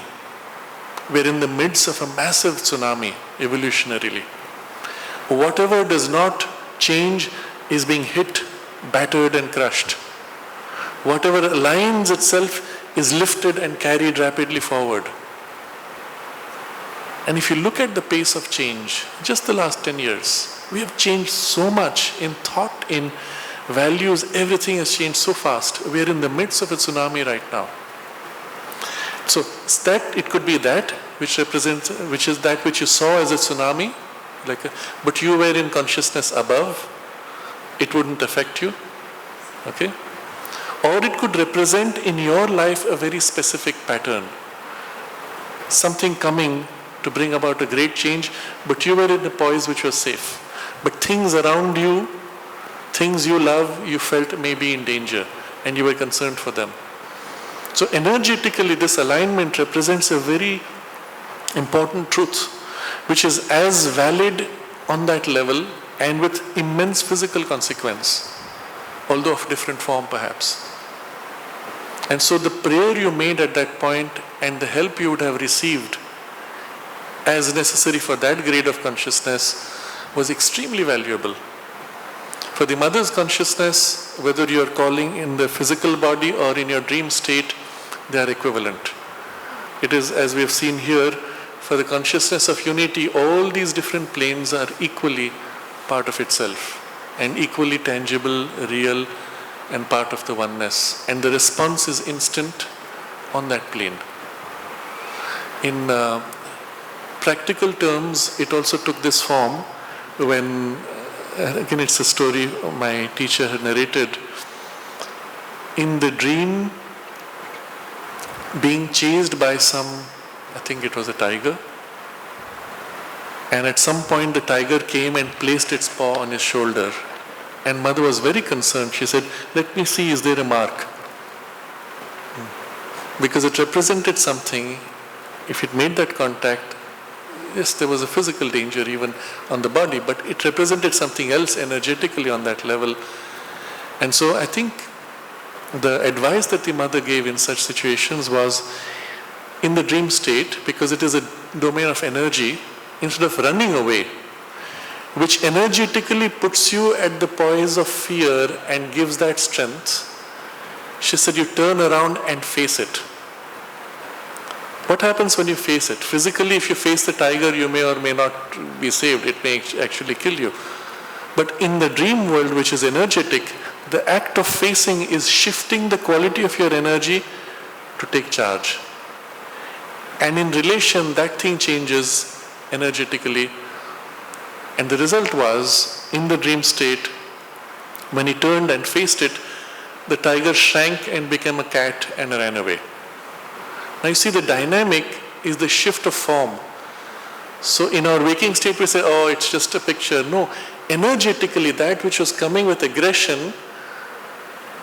We're in the midst of a massive tsunami, evolutionarily. Whatever does not change is being hit, battered and crushed. Whatever aligns itself is lifted and carried rapidly forward. And if you look at the pace of change, just the last 10 years, we have changed so much in thought, in values, everything has changed so fast. We are in the midst of a tsunami right now. So that it could be that which represents, which is that which you saw as a tsunami, but you were in consciousness above. It wouldn't affect you. Okay? Or it could represent in your life a very specific pattern. Something coming to bring about a great change, but you were in a poise which was safe. But things around you, things you love, you felt may be in danger and you were concerned for them. So energetically, this alignment represents a very important truth, which is as valid on that level and with immense physical consequence, although of different form perhaps. And so the prayer you made at that point and the help you would have received as necessary for that grade of consciousness was extremely valuable. For the mother's consciousness, whether you are calling in the physical body or in your dream state, they are equivalent. It is, as we have seen here, for the consciousness of unity, all these different planes are equally part of itself and equally tangible, real, and part of the oneness. And the response is instant on that plane. In practical terms, it also took this form when, again it's a story my teacher had narrated, in the dream being chased by some, I think it was a tiger, and at some point the tiger came and placed its paw on his shoulder, and mother was very concerned. She said, "Let me see, is there a mark?" Because it represented something. If it made that contact, yes, there was a physical danger even on the body, but it represented something else energetically on that level. And so I think the advice that the mother gave in such situations was, in the dream state, because it is a domain of energy, instead of running away, which energetically puts you at the poise of fear and gives that strength, she said you turn around and face it. What happens when you face it? Physically, if you face the tiger, you may or may not be saved. It may actually kill you. But in the dream world, which is energetic, the act of facing is shifting the quality of your energy to take charge. And in relation, that thing changes energetically. And the result was, in the dream state, when he turned and faced it, the tiger shrank and became a cat and ran away. Now you see, the dynamic is the shift of form. So in our waking state we say, oh, it's just a picture. No, energetically that which was coming with aggression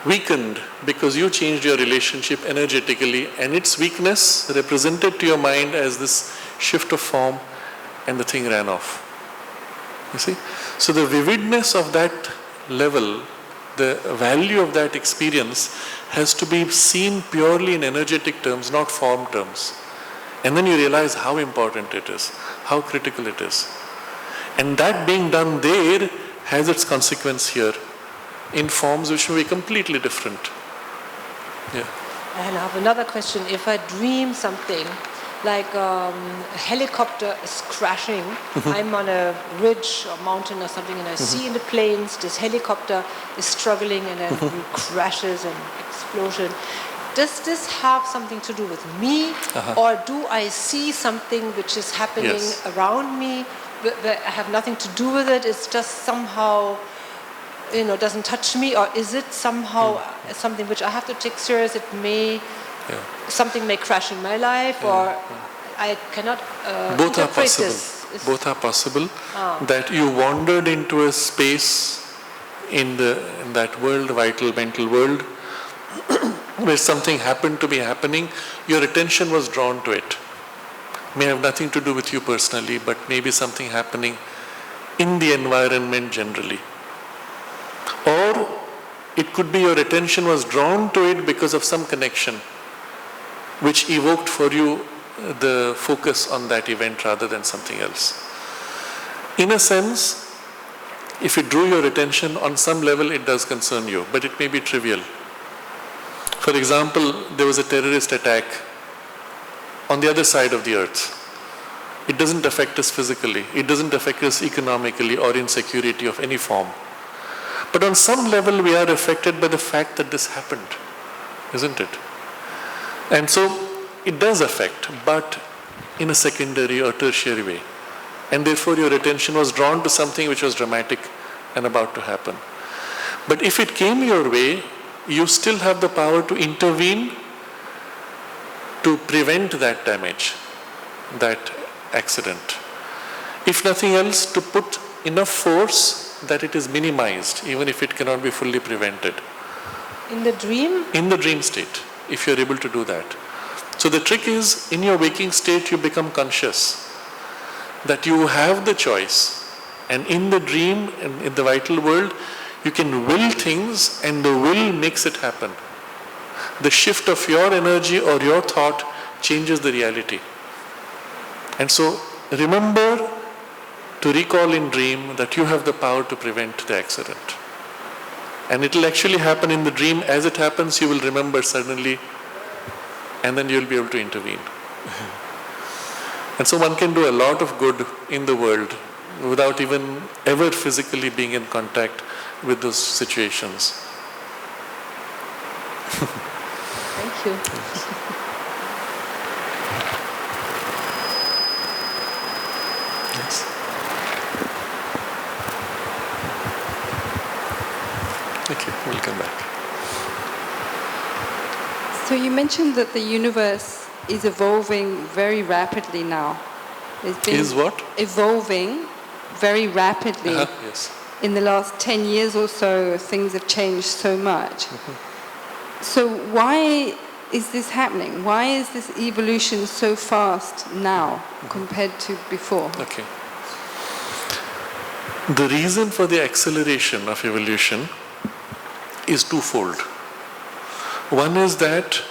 weakened because you changed your relationship energetically, and its weakness represented to your mind as this shift of form, and the thing ran off. You see? So the vividness of that level, the value of that experience has to be seen purely in energetic terms, not form terms. And then you realize how important it is, how critical it is. And that being done there has its consequence here in forms which may be completely different. Yeah. And I have another question. If I dream something, like a helicopter is crashing, I'm on a ridge or mountain or something, and I see in the plains this helicopter is struggling and then crashes and explosion. Does this have something to do with me, or do I see something which is happening around me that I have nothing to do with it? It's just somehow, doesn't touch me, or is it somehow something which I have to take serious? It may. Something may crash in my life, or I cannot Both are interpret possible. this. Both are possible. That you wandered into a space in that world, vital mental world, where something happened to be happening, your attention was drawn to it. May have nothing to do with you personally, but maybe something happening in the environment generally. Or it could be your attention was drawn to it because of some connection which evoked for you the focus on that event rather than something else. In a sense, if it drew your attention, on some level it does concern you, but it may be trivial. For example, there was a terrorist attack on the other side of the earth. It doesn't affect us physically, it doesn't affect us economically or in security of any form. But on some level we are affected by the fact that this happened, isn't it? And so it does affect, but in a secondary or tertiary way. And therefore your attention was drawn to something which was dramatic and about to happen. But if it came your way, you still have the power to intervene to prevent that damage, that accident. If nothing else, to put enough force that it is minimized, even if it cannot be fully prevented. In the dream? In the dream state, if you're able to do that. So the trick is, in your waking state, you become conscious that you have the choice. And in the dream, in the vital world, you can will things, and the will makes it happen. The shift of your energy or your thought changes the reality. And so remember to recall in dream that you have the power to prevent the accident. And it will actually happen in the dream. As it happens, you will remember suddenly, and then you will be able to intervene. And so one can do a lot of good in the world without even ever physically being in contact with those situations. Thank you. Yes. Okay, we'll come back. So you mentioned that the universe is evolving very rapidly now. Is what? Evolving very rapidly. Yes. In the last 10 years or so, things have changed so much. So why is this happening? Why is this evolution so fast now compared to before? Okay. The reason for the acceleration of evolution is twofold. One is that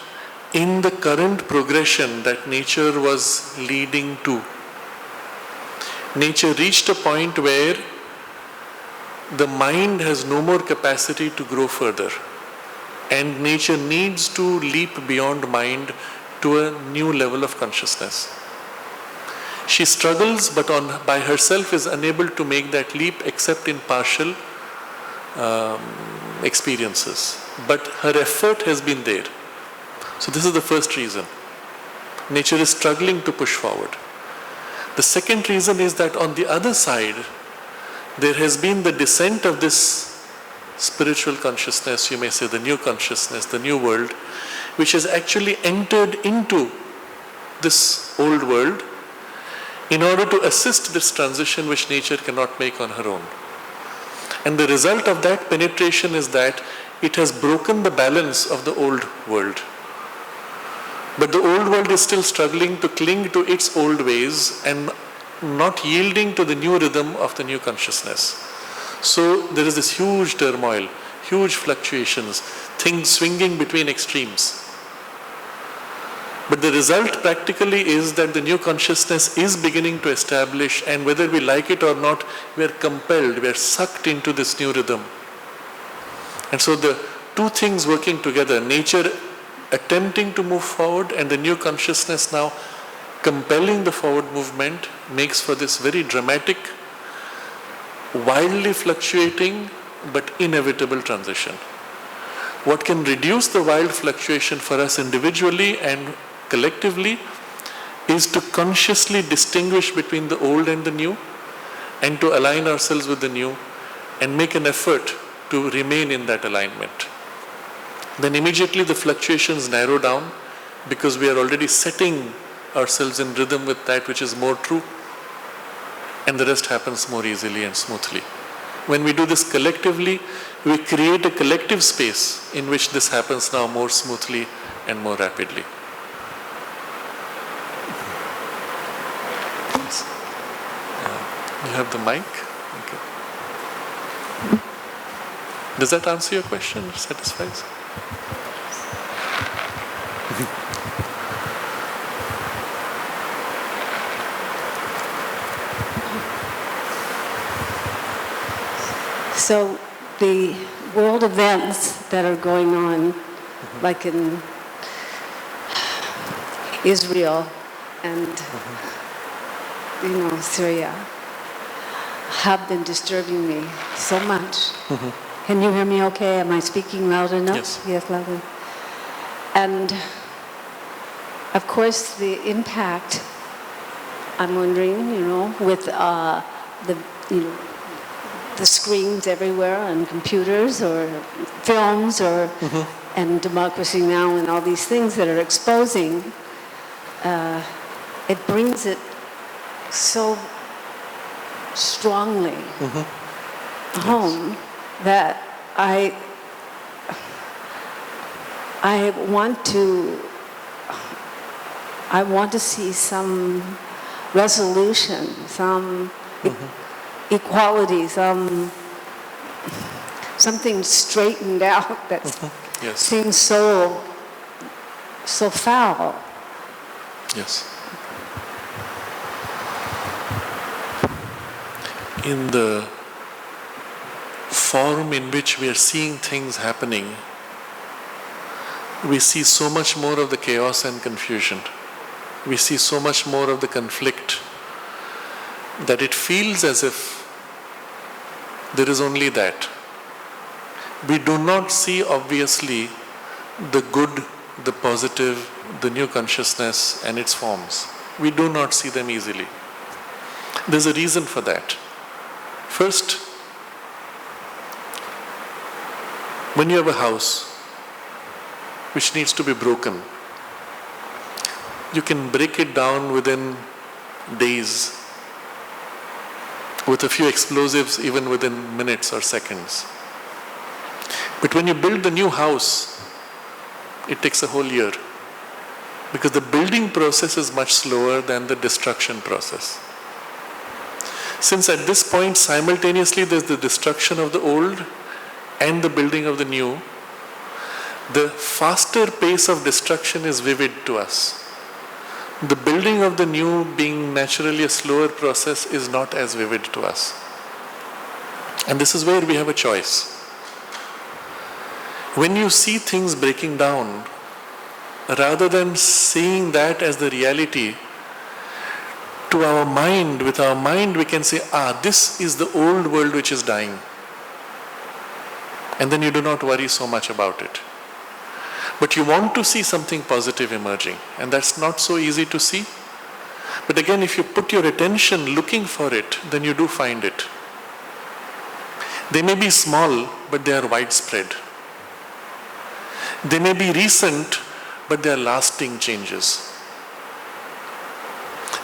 in the current progression that nature was leading to, nature reached a point where the mind has no more capacity to grow further, and nature needs to leap beyond mind to a new level of consciousness. She struggles, but by herself is unable to make that leap except in partial experiences. But her effort has been there. So this is the first reason. Nature is struggling to push forward. The second reason is that on the other side, there has been the descent of this spiritual consciousness, you may say the new consciousness, the new world, which has actually entered into this old world in order to assist this transition which nature cannot make on her own. And the result of that penetration is that it has broken the balance of the old world. But the old world is still struggling to cling to its old ways and not yielding to the new rhythm of the new consciousness. So there is this huge turmoil, huge fluctuations, things swinging between extremes. But the result practically is that the new consciousness is beginning to establish, and whether we like it or not, we are compelled, we are sucked into this new rhythm. And so the two things working together, nature attempting to move forward and the new consciousness now compelling the forward movement, makes for this very dramatic, wildly fluctuating but inevitable transition. What can reduce the wild fluctuation for us individually and collectively is to consciously distinguish between the old and the new, and to align ourselves with the new and make an effort to remain in that alignment. Then immediately the fluctuations narrow down because we are already setting ourselves in rhythm with that which is more true, and the rest happens more easily and smoothly. When we do this collectively, we create a collective space in which this happens now more smoothly and more rapidly. You have the mic? Okay. Does that answer your question? Satisfies? So the world events that are going on, like in Israel and Syria, have been disturbing me so much. Can you hear me okay? Am I speaking loud enough? Yes. Yes, loud enough. And of course, the impact, I'm wondering, with the screens everywhere on computers or films or and Democracy Now! And all these things that are exposing, it brings it so strongly home that I want to see some resolution, some equality, something straightened out that Yes. seems so foul. Yes. In the form in which we are seeing things happening, we see so much more of the chaos and confusion. We see so much more of the conflict that it feels as if there is only that. We do not see obviously the good, the positive, the new consciousness and its forms. We do not see them easily. There's a reason for that. First, when you have a house which needs to be broken, you can break it down within days with a few explosives, even within minutes or seconds. But when you build the new house, it takes a whole year, because the building process is much slower than the destruction process. Since at this point simultaneously there's the destruction of the old and the building of the new, the faster pace of destruction is vivid to us. The building of the new, being naturally a slower process, is not as vivid to us. And this is where we have a choice. When you see things breaking down, rather than seeing that as the reality, to our mind, with our mind we can say, this is the old world which is dying. And then you do not worry so much about it. But you want to see something positive emerging, and that's not so easy to see. But again, if you put your attention looking for it, then you do find it. They may be small, but they are widespread. They may be recent, but they are lasting changes.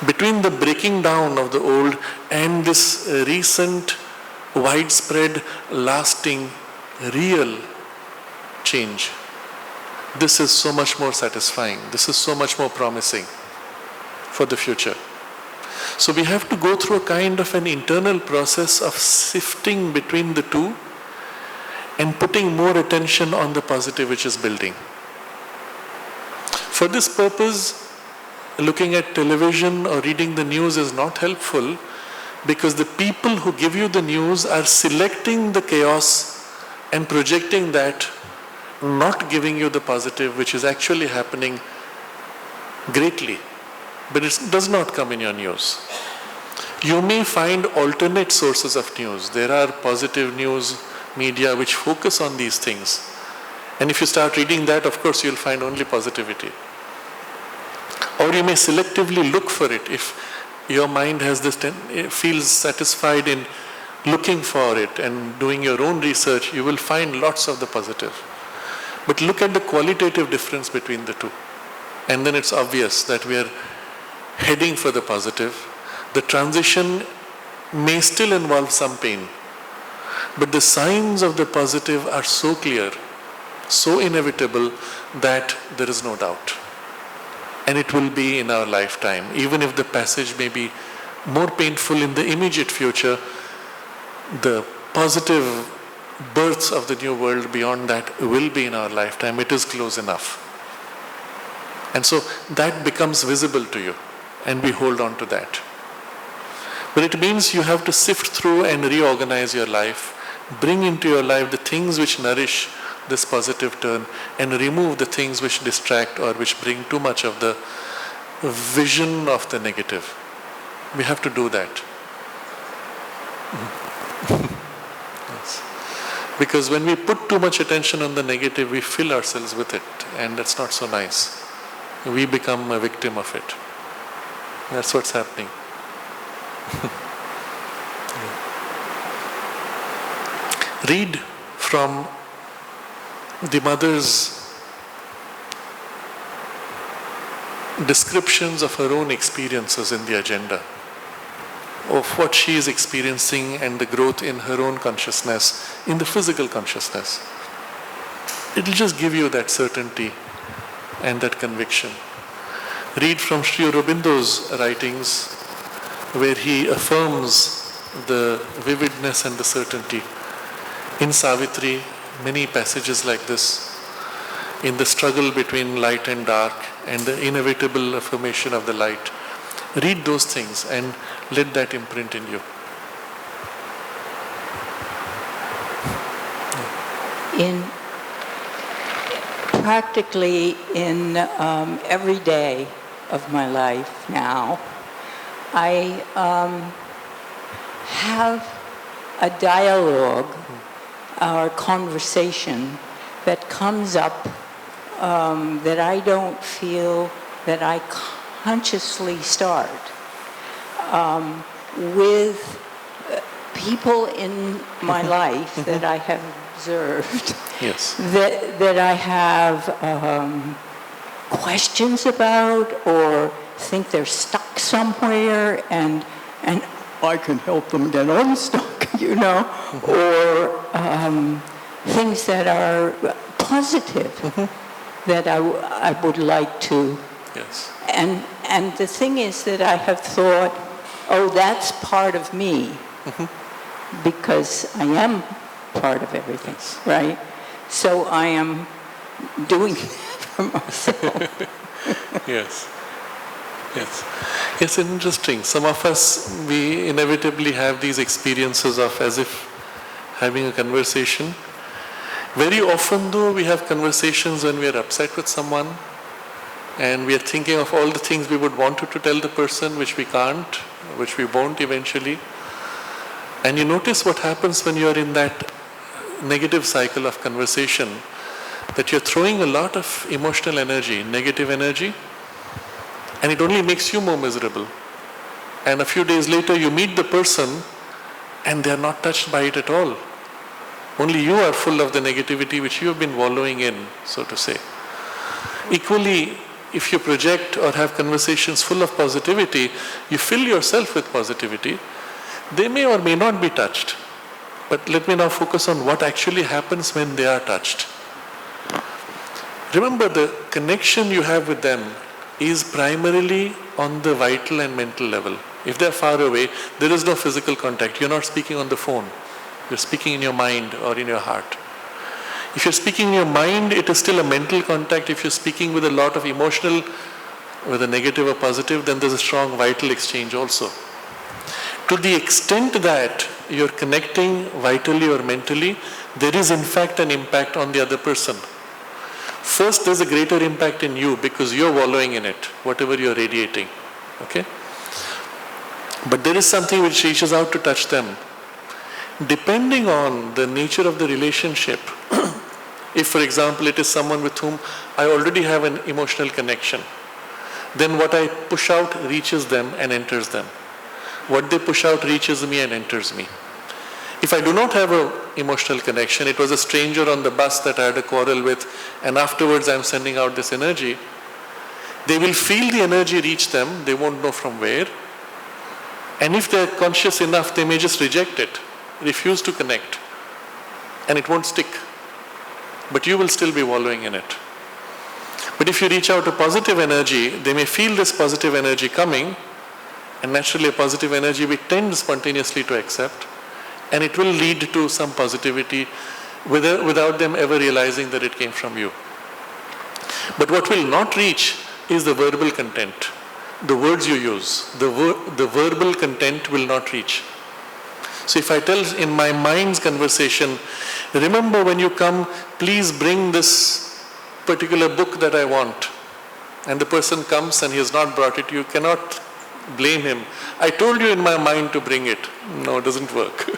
Between the breaking down of the old and this recent, widespread, lasting, real change, this is so much more satisfying. This is so much more promising for the future. So we have to go through a kind of an internal process of sifting between the two and putting more attention on the positive which is building. For this purpose, looking at television or reading the news is not helpful, because the people who give you the news are selecting the chaos and projecting that, not giving you the positive which is actually happening greatly, but it does not come in your news. You may find alternate sources of news. There are positive news media which focus on these things, and if you start reading that, of course you'll find only positivity. Or you may selectively look for it. If your mind has this, feels satisfied in looking for it and doing your own research, you will find lots of the positive. But look at the qualitative difference between the two. And then it's obvious that we are heading for the positive. The transition may still involve some pain, but the signs of the positive are so clear, so inevitable, that there is no doubt. And it will be in our lifetime. Even if the passage may be more painful in the immediate future, the positive births of the new world beyond that will be in our lifetime. It is close enough. And so that becomes visible to you, and we hold on to that. But it means you have to sift through and reorganize your life, bring into your life the things which nourish this positive turn, and remove the things which distract or which bring too much of the vision of the negative. We have to do that. Yes. Because when we put too much attention on the negative, we fill ourselves with it, and that's not so nice. We become a victim of it. That's what's happening. Read from the mother's descriptions of her own experiences in the agenda, of what she is experiencing and the growth in her own consciousness, in the physical consciousness. It will just give you that certainty and that conviction. Read from Sri Aurobindo's writings, where he affirms the vividness and the certainty. In Savitri, many passages like this, in the struggle between light and dark and the inevitable affirmation of the light. Read those things and let that imprint in you. Practically in every day of my life now, I have a dialogue or conversation that comes up that I don't feel that I consciously start with people in my life that I have observed. Yes. That I have questions about or think they're stuck somewhere and I can help them get unstuck, you know, or things that are positive that I would like to. Yes. And the thing is that I have thought, oh, that's part of me because I am part of everything, right? So I am doing that for myself. Yes. Yes. Yes, interesting. Some of us, we inevitably have these experiences of as if having a conversation. Very often though, we have conversations when we are upset with someone and we are thinking of all the things we would want to tell the person which we can't, which we won't eventually. And you notice what happens when you are in that negative cycle of conversation, that you're throwing a lot of emotional energy, negative energy, and it only makes you more miserable. And a few days later you meet the person and they are not touched by it at all. Only you are full of the negativity which you have been wallowing in, so to say. Equally, if you project or have conversations full of positivity, you fill yourself with positivity, they may or may not be touched. But let me now focus on what actually happens when they are touched. Remember, the connection you have with them is primarily on the vital and mental level. If they are far away, there is no physical contact. You're not speaking on the phone. You're speaking in your mind or in your heart. If you're speaking in your mind, it is still a mental contact. If you're speaking with a lot of emotional, whether negative or positive, then there's a strong vital exchange also. To the extent that you're connecting vitally or mentally, there is in fact an impact on the other person. First, there's a greater impact in you because you're wallowing in it, whatever you're radiating. Okay? But there is something which reaches out to touch them. Depending on the nature of the relationship, if for example it is someone with whom I already have an emotional connection, then what I push out reaches them and enters them. What they push out reaches me and enters me. If I do not have an emotional connection, it was a stranger on the bus that I had a quarrel with, and afterwards I'm sending out this energy, they will feel the energy reach them, they won't know from where, and if they're conscious enough, they may just reject it, refuse to connect, and it won't stick. But you will still be wallowing in it. But if you reach out a positive energy, they may feel this positive energy coming, and naturally a positive energy we tend spontaneously to accept, and it will lead to some positivity without them ever realizing that it came from you. But what will not reach is the verbal content, the words you use. The verbal content will not reach. So if I tell in my mind's conversation, remember when you come, please bring this particular book that I want, and the person comes and he has not brought it, you cannot blame him. I told you in my mind to bring it. No, it doesn't work.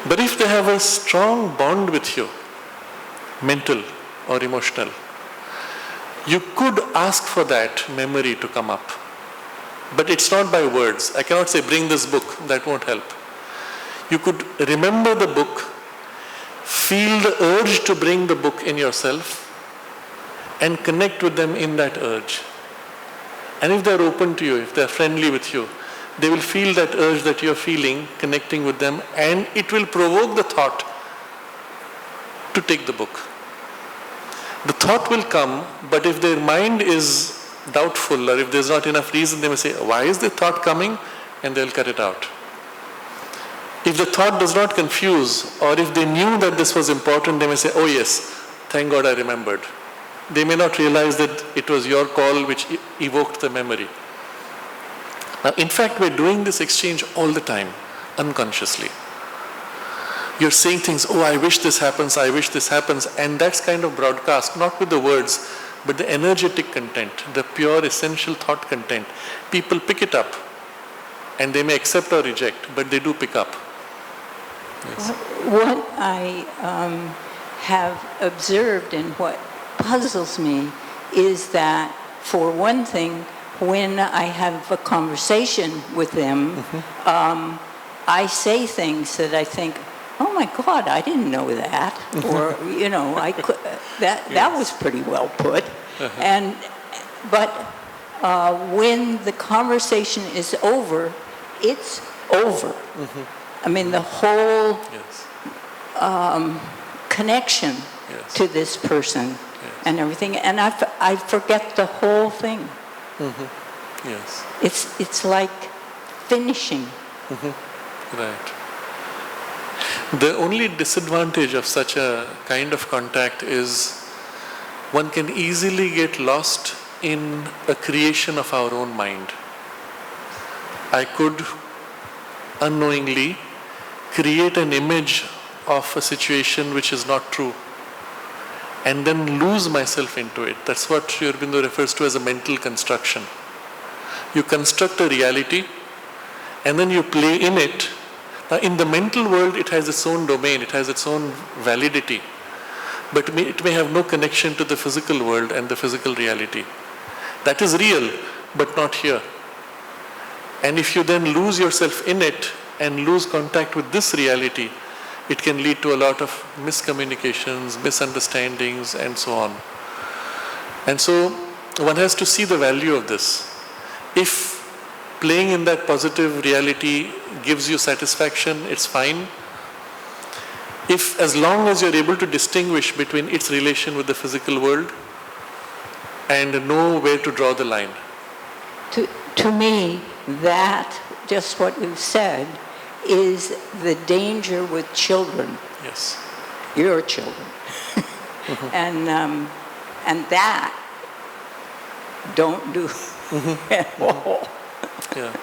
But if they have a strong bond with you, mental or emotional, you could ask for that memory to come up. But it's not by words. I cannot say, bring this book. That won't help. You could remember the book, feel the urge to bring the book in yourself, and connect with them in that urge. And if they're open to you, if they're friendly with you, they will feel that urge that you're feeling, connecting with them, and it will provoke the thought to take the book. The thought will come, but if their mind is doubtful or if there's not enough reason, they may say, why is the thought coming? And they'll cut it out. If the thought does not confuse, or if they knew that this was important, they may say, oh yes, thank God I remembered. They may not realize that it was your call which evoked the memory. Now, in fact, we're doing this exchange all the time, unconsciously. You're saying things, oh, I wish this happens, and that's kind of broadcast, not with the words, but the energetic content, the pure essential thought content. People pick it up, and they may accept or reject, but they do pick up. Yes. What I have observed and what puzzles me is that, for one thing, when I have a conversation with them, I say things that I think, oh my God, I didn't know that, or I could, that was pretty well put. But when the conversation is over, it's over. I mean, the whole connection to this person and everything, and I forget the whole thing. Yes. It's like finishing. Right. The only disadvantage of such a kind of contact is one can easily get lost in a creation of our own mind. I could unknowingly create an image of a situation which is not true and then lose myself into it. That's what Sri Aurobindo refers to as a mental construction. You construct a reality and then you play in it. Now, in the mental world, it has its own domain, it has its own validity, but it may have no connection to the physical world and the physical reality. That is real, but not here. And if you then lose yourself in it and lose contact with this reality, it can lead to a lot of miscommunications, misunderstandings, and so on. And so one has to see the value of this. If playing in that positive reality gives you satisfaction, it's fine. If, as long as you're able to distinguish between its relation with the physical world and know where to draw the line. To me, that, just what you've said, is the danger with children. Yes. Your children. And that don't do at all. Yeah.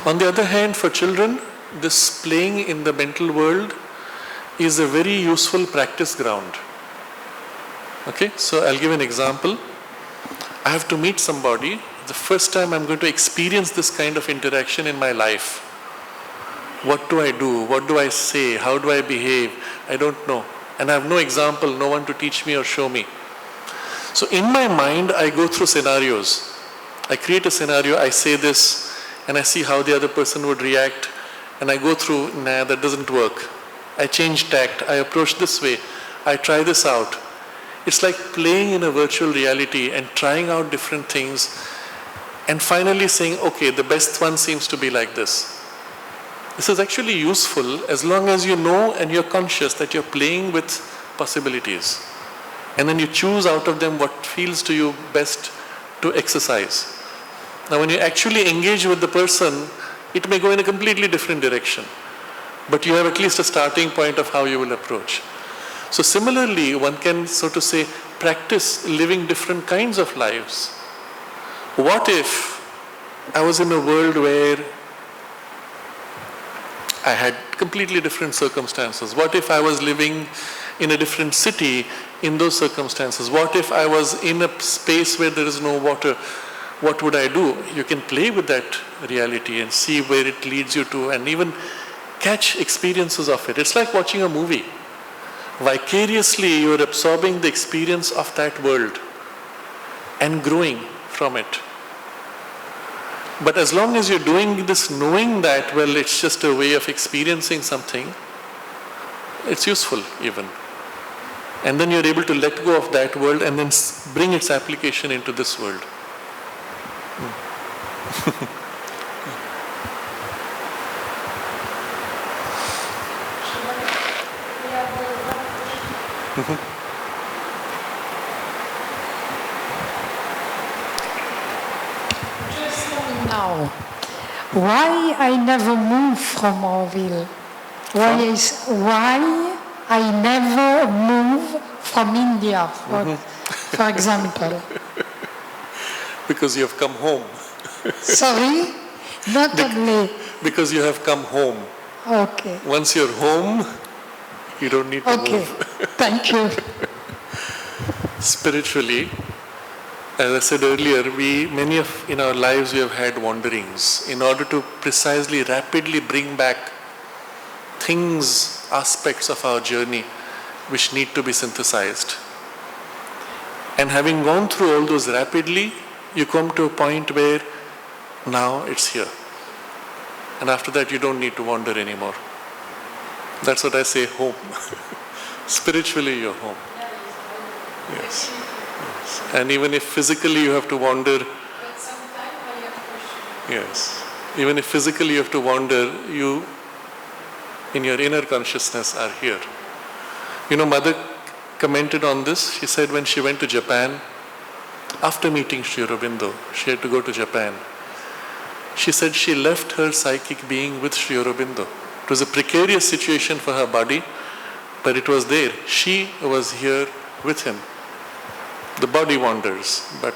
On the other hand, for children, this playing in the mental world is a very useful practice ground. Okay, so I'll give an example. I have to meet somebody. The first time I'm going to experience this kind of interaction in my life. What do I do? What do I say? How do I behave? I don't know. And I have no example, no one to teach me or show me. So in my mind, I go through scenarios. I create a scenario, I say this, and I see how the other person would react, and I go through, nah, that doesn't work. I change tact, I approach this way, I try this out. It's like playing in a virtual reality and trying out different things, and finally saying, okay, the best one seems to be like this. This is actually useful as long as you know and you're conscious that you're playing with possibilities. And then you choose out of them what feels to you best to exercise. Now, when you actually engage with the person, it may go in a completely different direction. But you have at least a starting point of how you will approach. So similarly, one can, so to say, practice living different kinds of lives. What if I was in a world where I had completely different circumstances? What if I was living in a different city in those circumstances? What if I was in a space where there is no water? What would I do? You can play with that reality and see where it leads you to, and even catch experiences of it. It's like watching a movie. Vicariously, you are absorbing the experience of that world and growing from it. But as long as you're doing this knowing that, well, it's just a way of experiencing something, it's useful even. And then you're able to let go of that world and then bring its application into this world. Now, why I never move from Orville? Why I never move from India, for example? Because you have come home. Sorry? Not only. Because you have come home. Okay. Once you're home, you don't need to Okay. move. Thank you. Spiritually, as I said earlier, many in our lives we have had wanderings. In order to precisely, rapidly bring back things, aspects of our journey which need to be synthesized. And having gone through all those rapidly, you come to a point where now it's here. And after that you don't need to wander anymore. That's what I say, home. Spiritually you're home. Yes. And even if physically you have to wander, yes, even if physically you have to wander, you in your inner consciousness are here. You know, Mother commented on this. She said when she went to Japan, after meeting Sri Aurobindo, she had to go to Japan. She said she left her psychic being with Sri Aurobindo. It was a precarious situation for her body, but it was there. She was here with him. The body wanders, but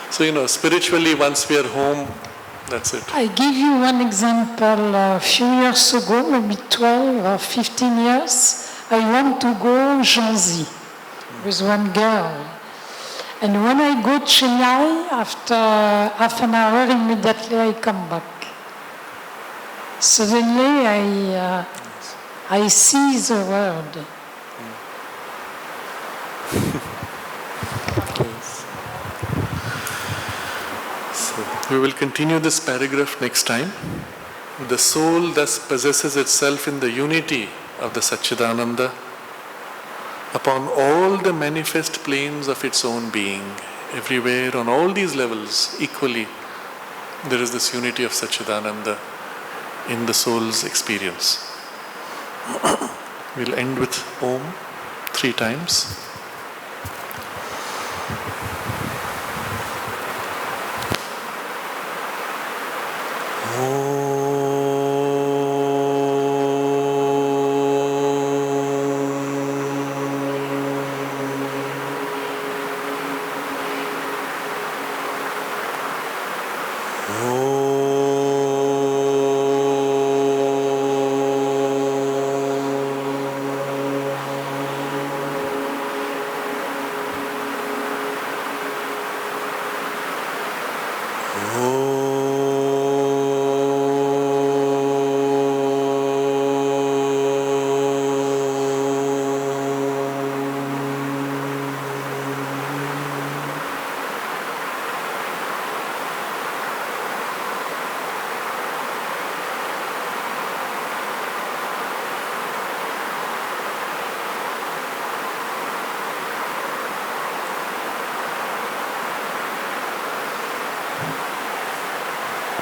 so spiritually once we are home, that's it. I give you one example. A few years ago, maybe 12 or 15 years, I went to go Janzi with one girl. And when I go Chennai, after half an hour, immediately I come back. Suddenly I see the world. So we will continue this paragraph next time. The soul thus possesses itself in the unity of the Satchitananda upon all the manifest planes of its own being. Everywhere, on all these levels, equally, there is this unity of Satchitananda in the soul's experience. We'll end with Om 3 times.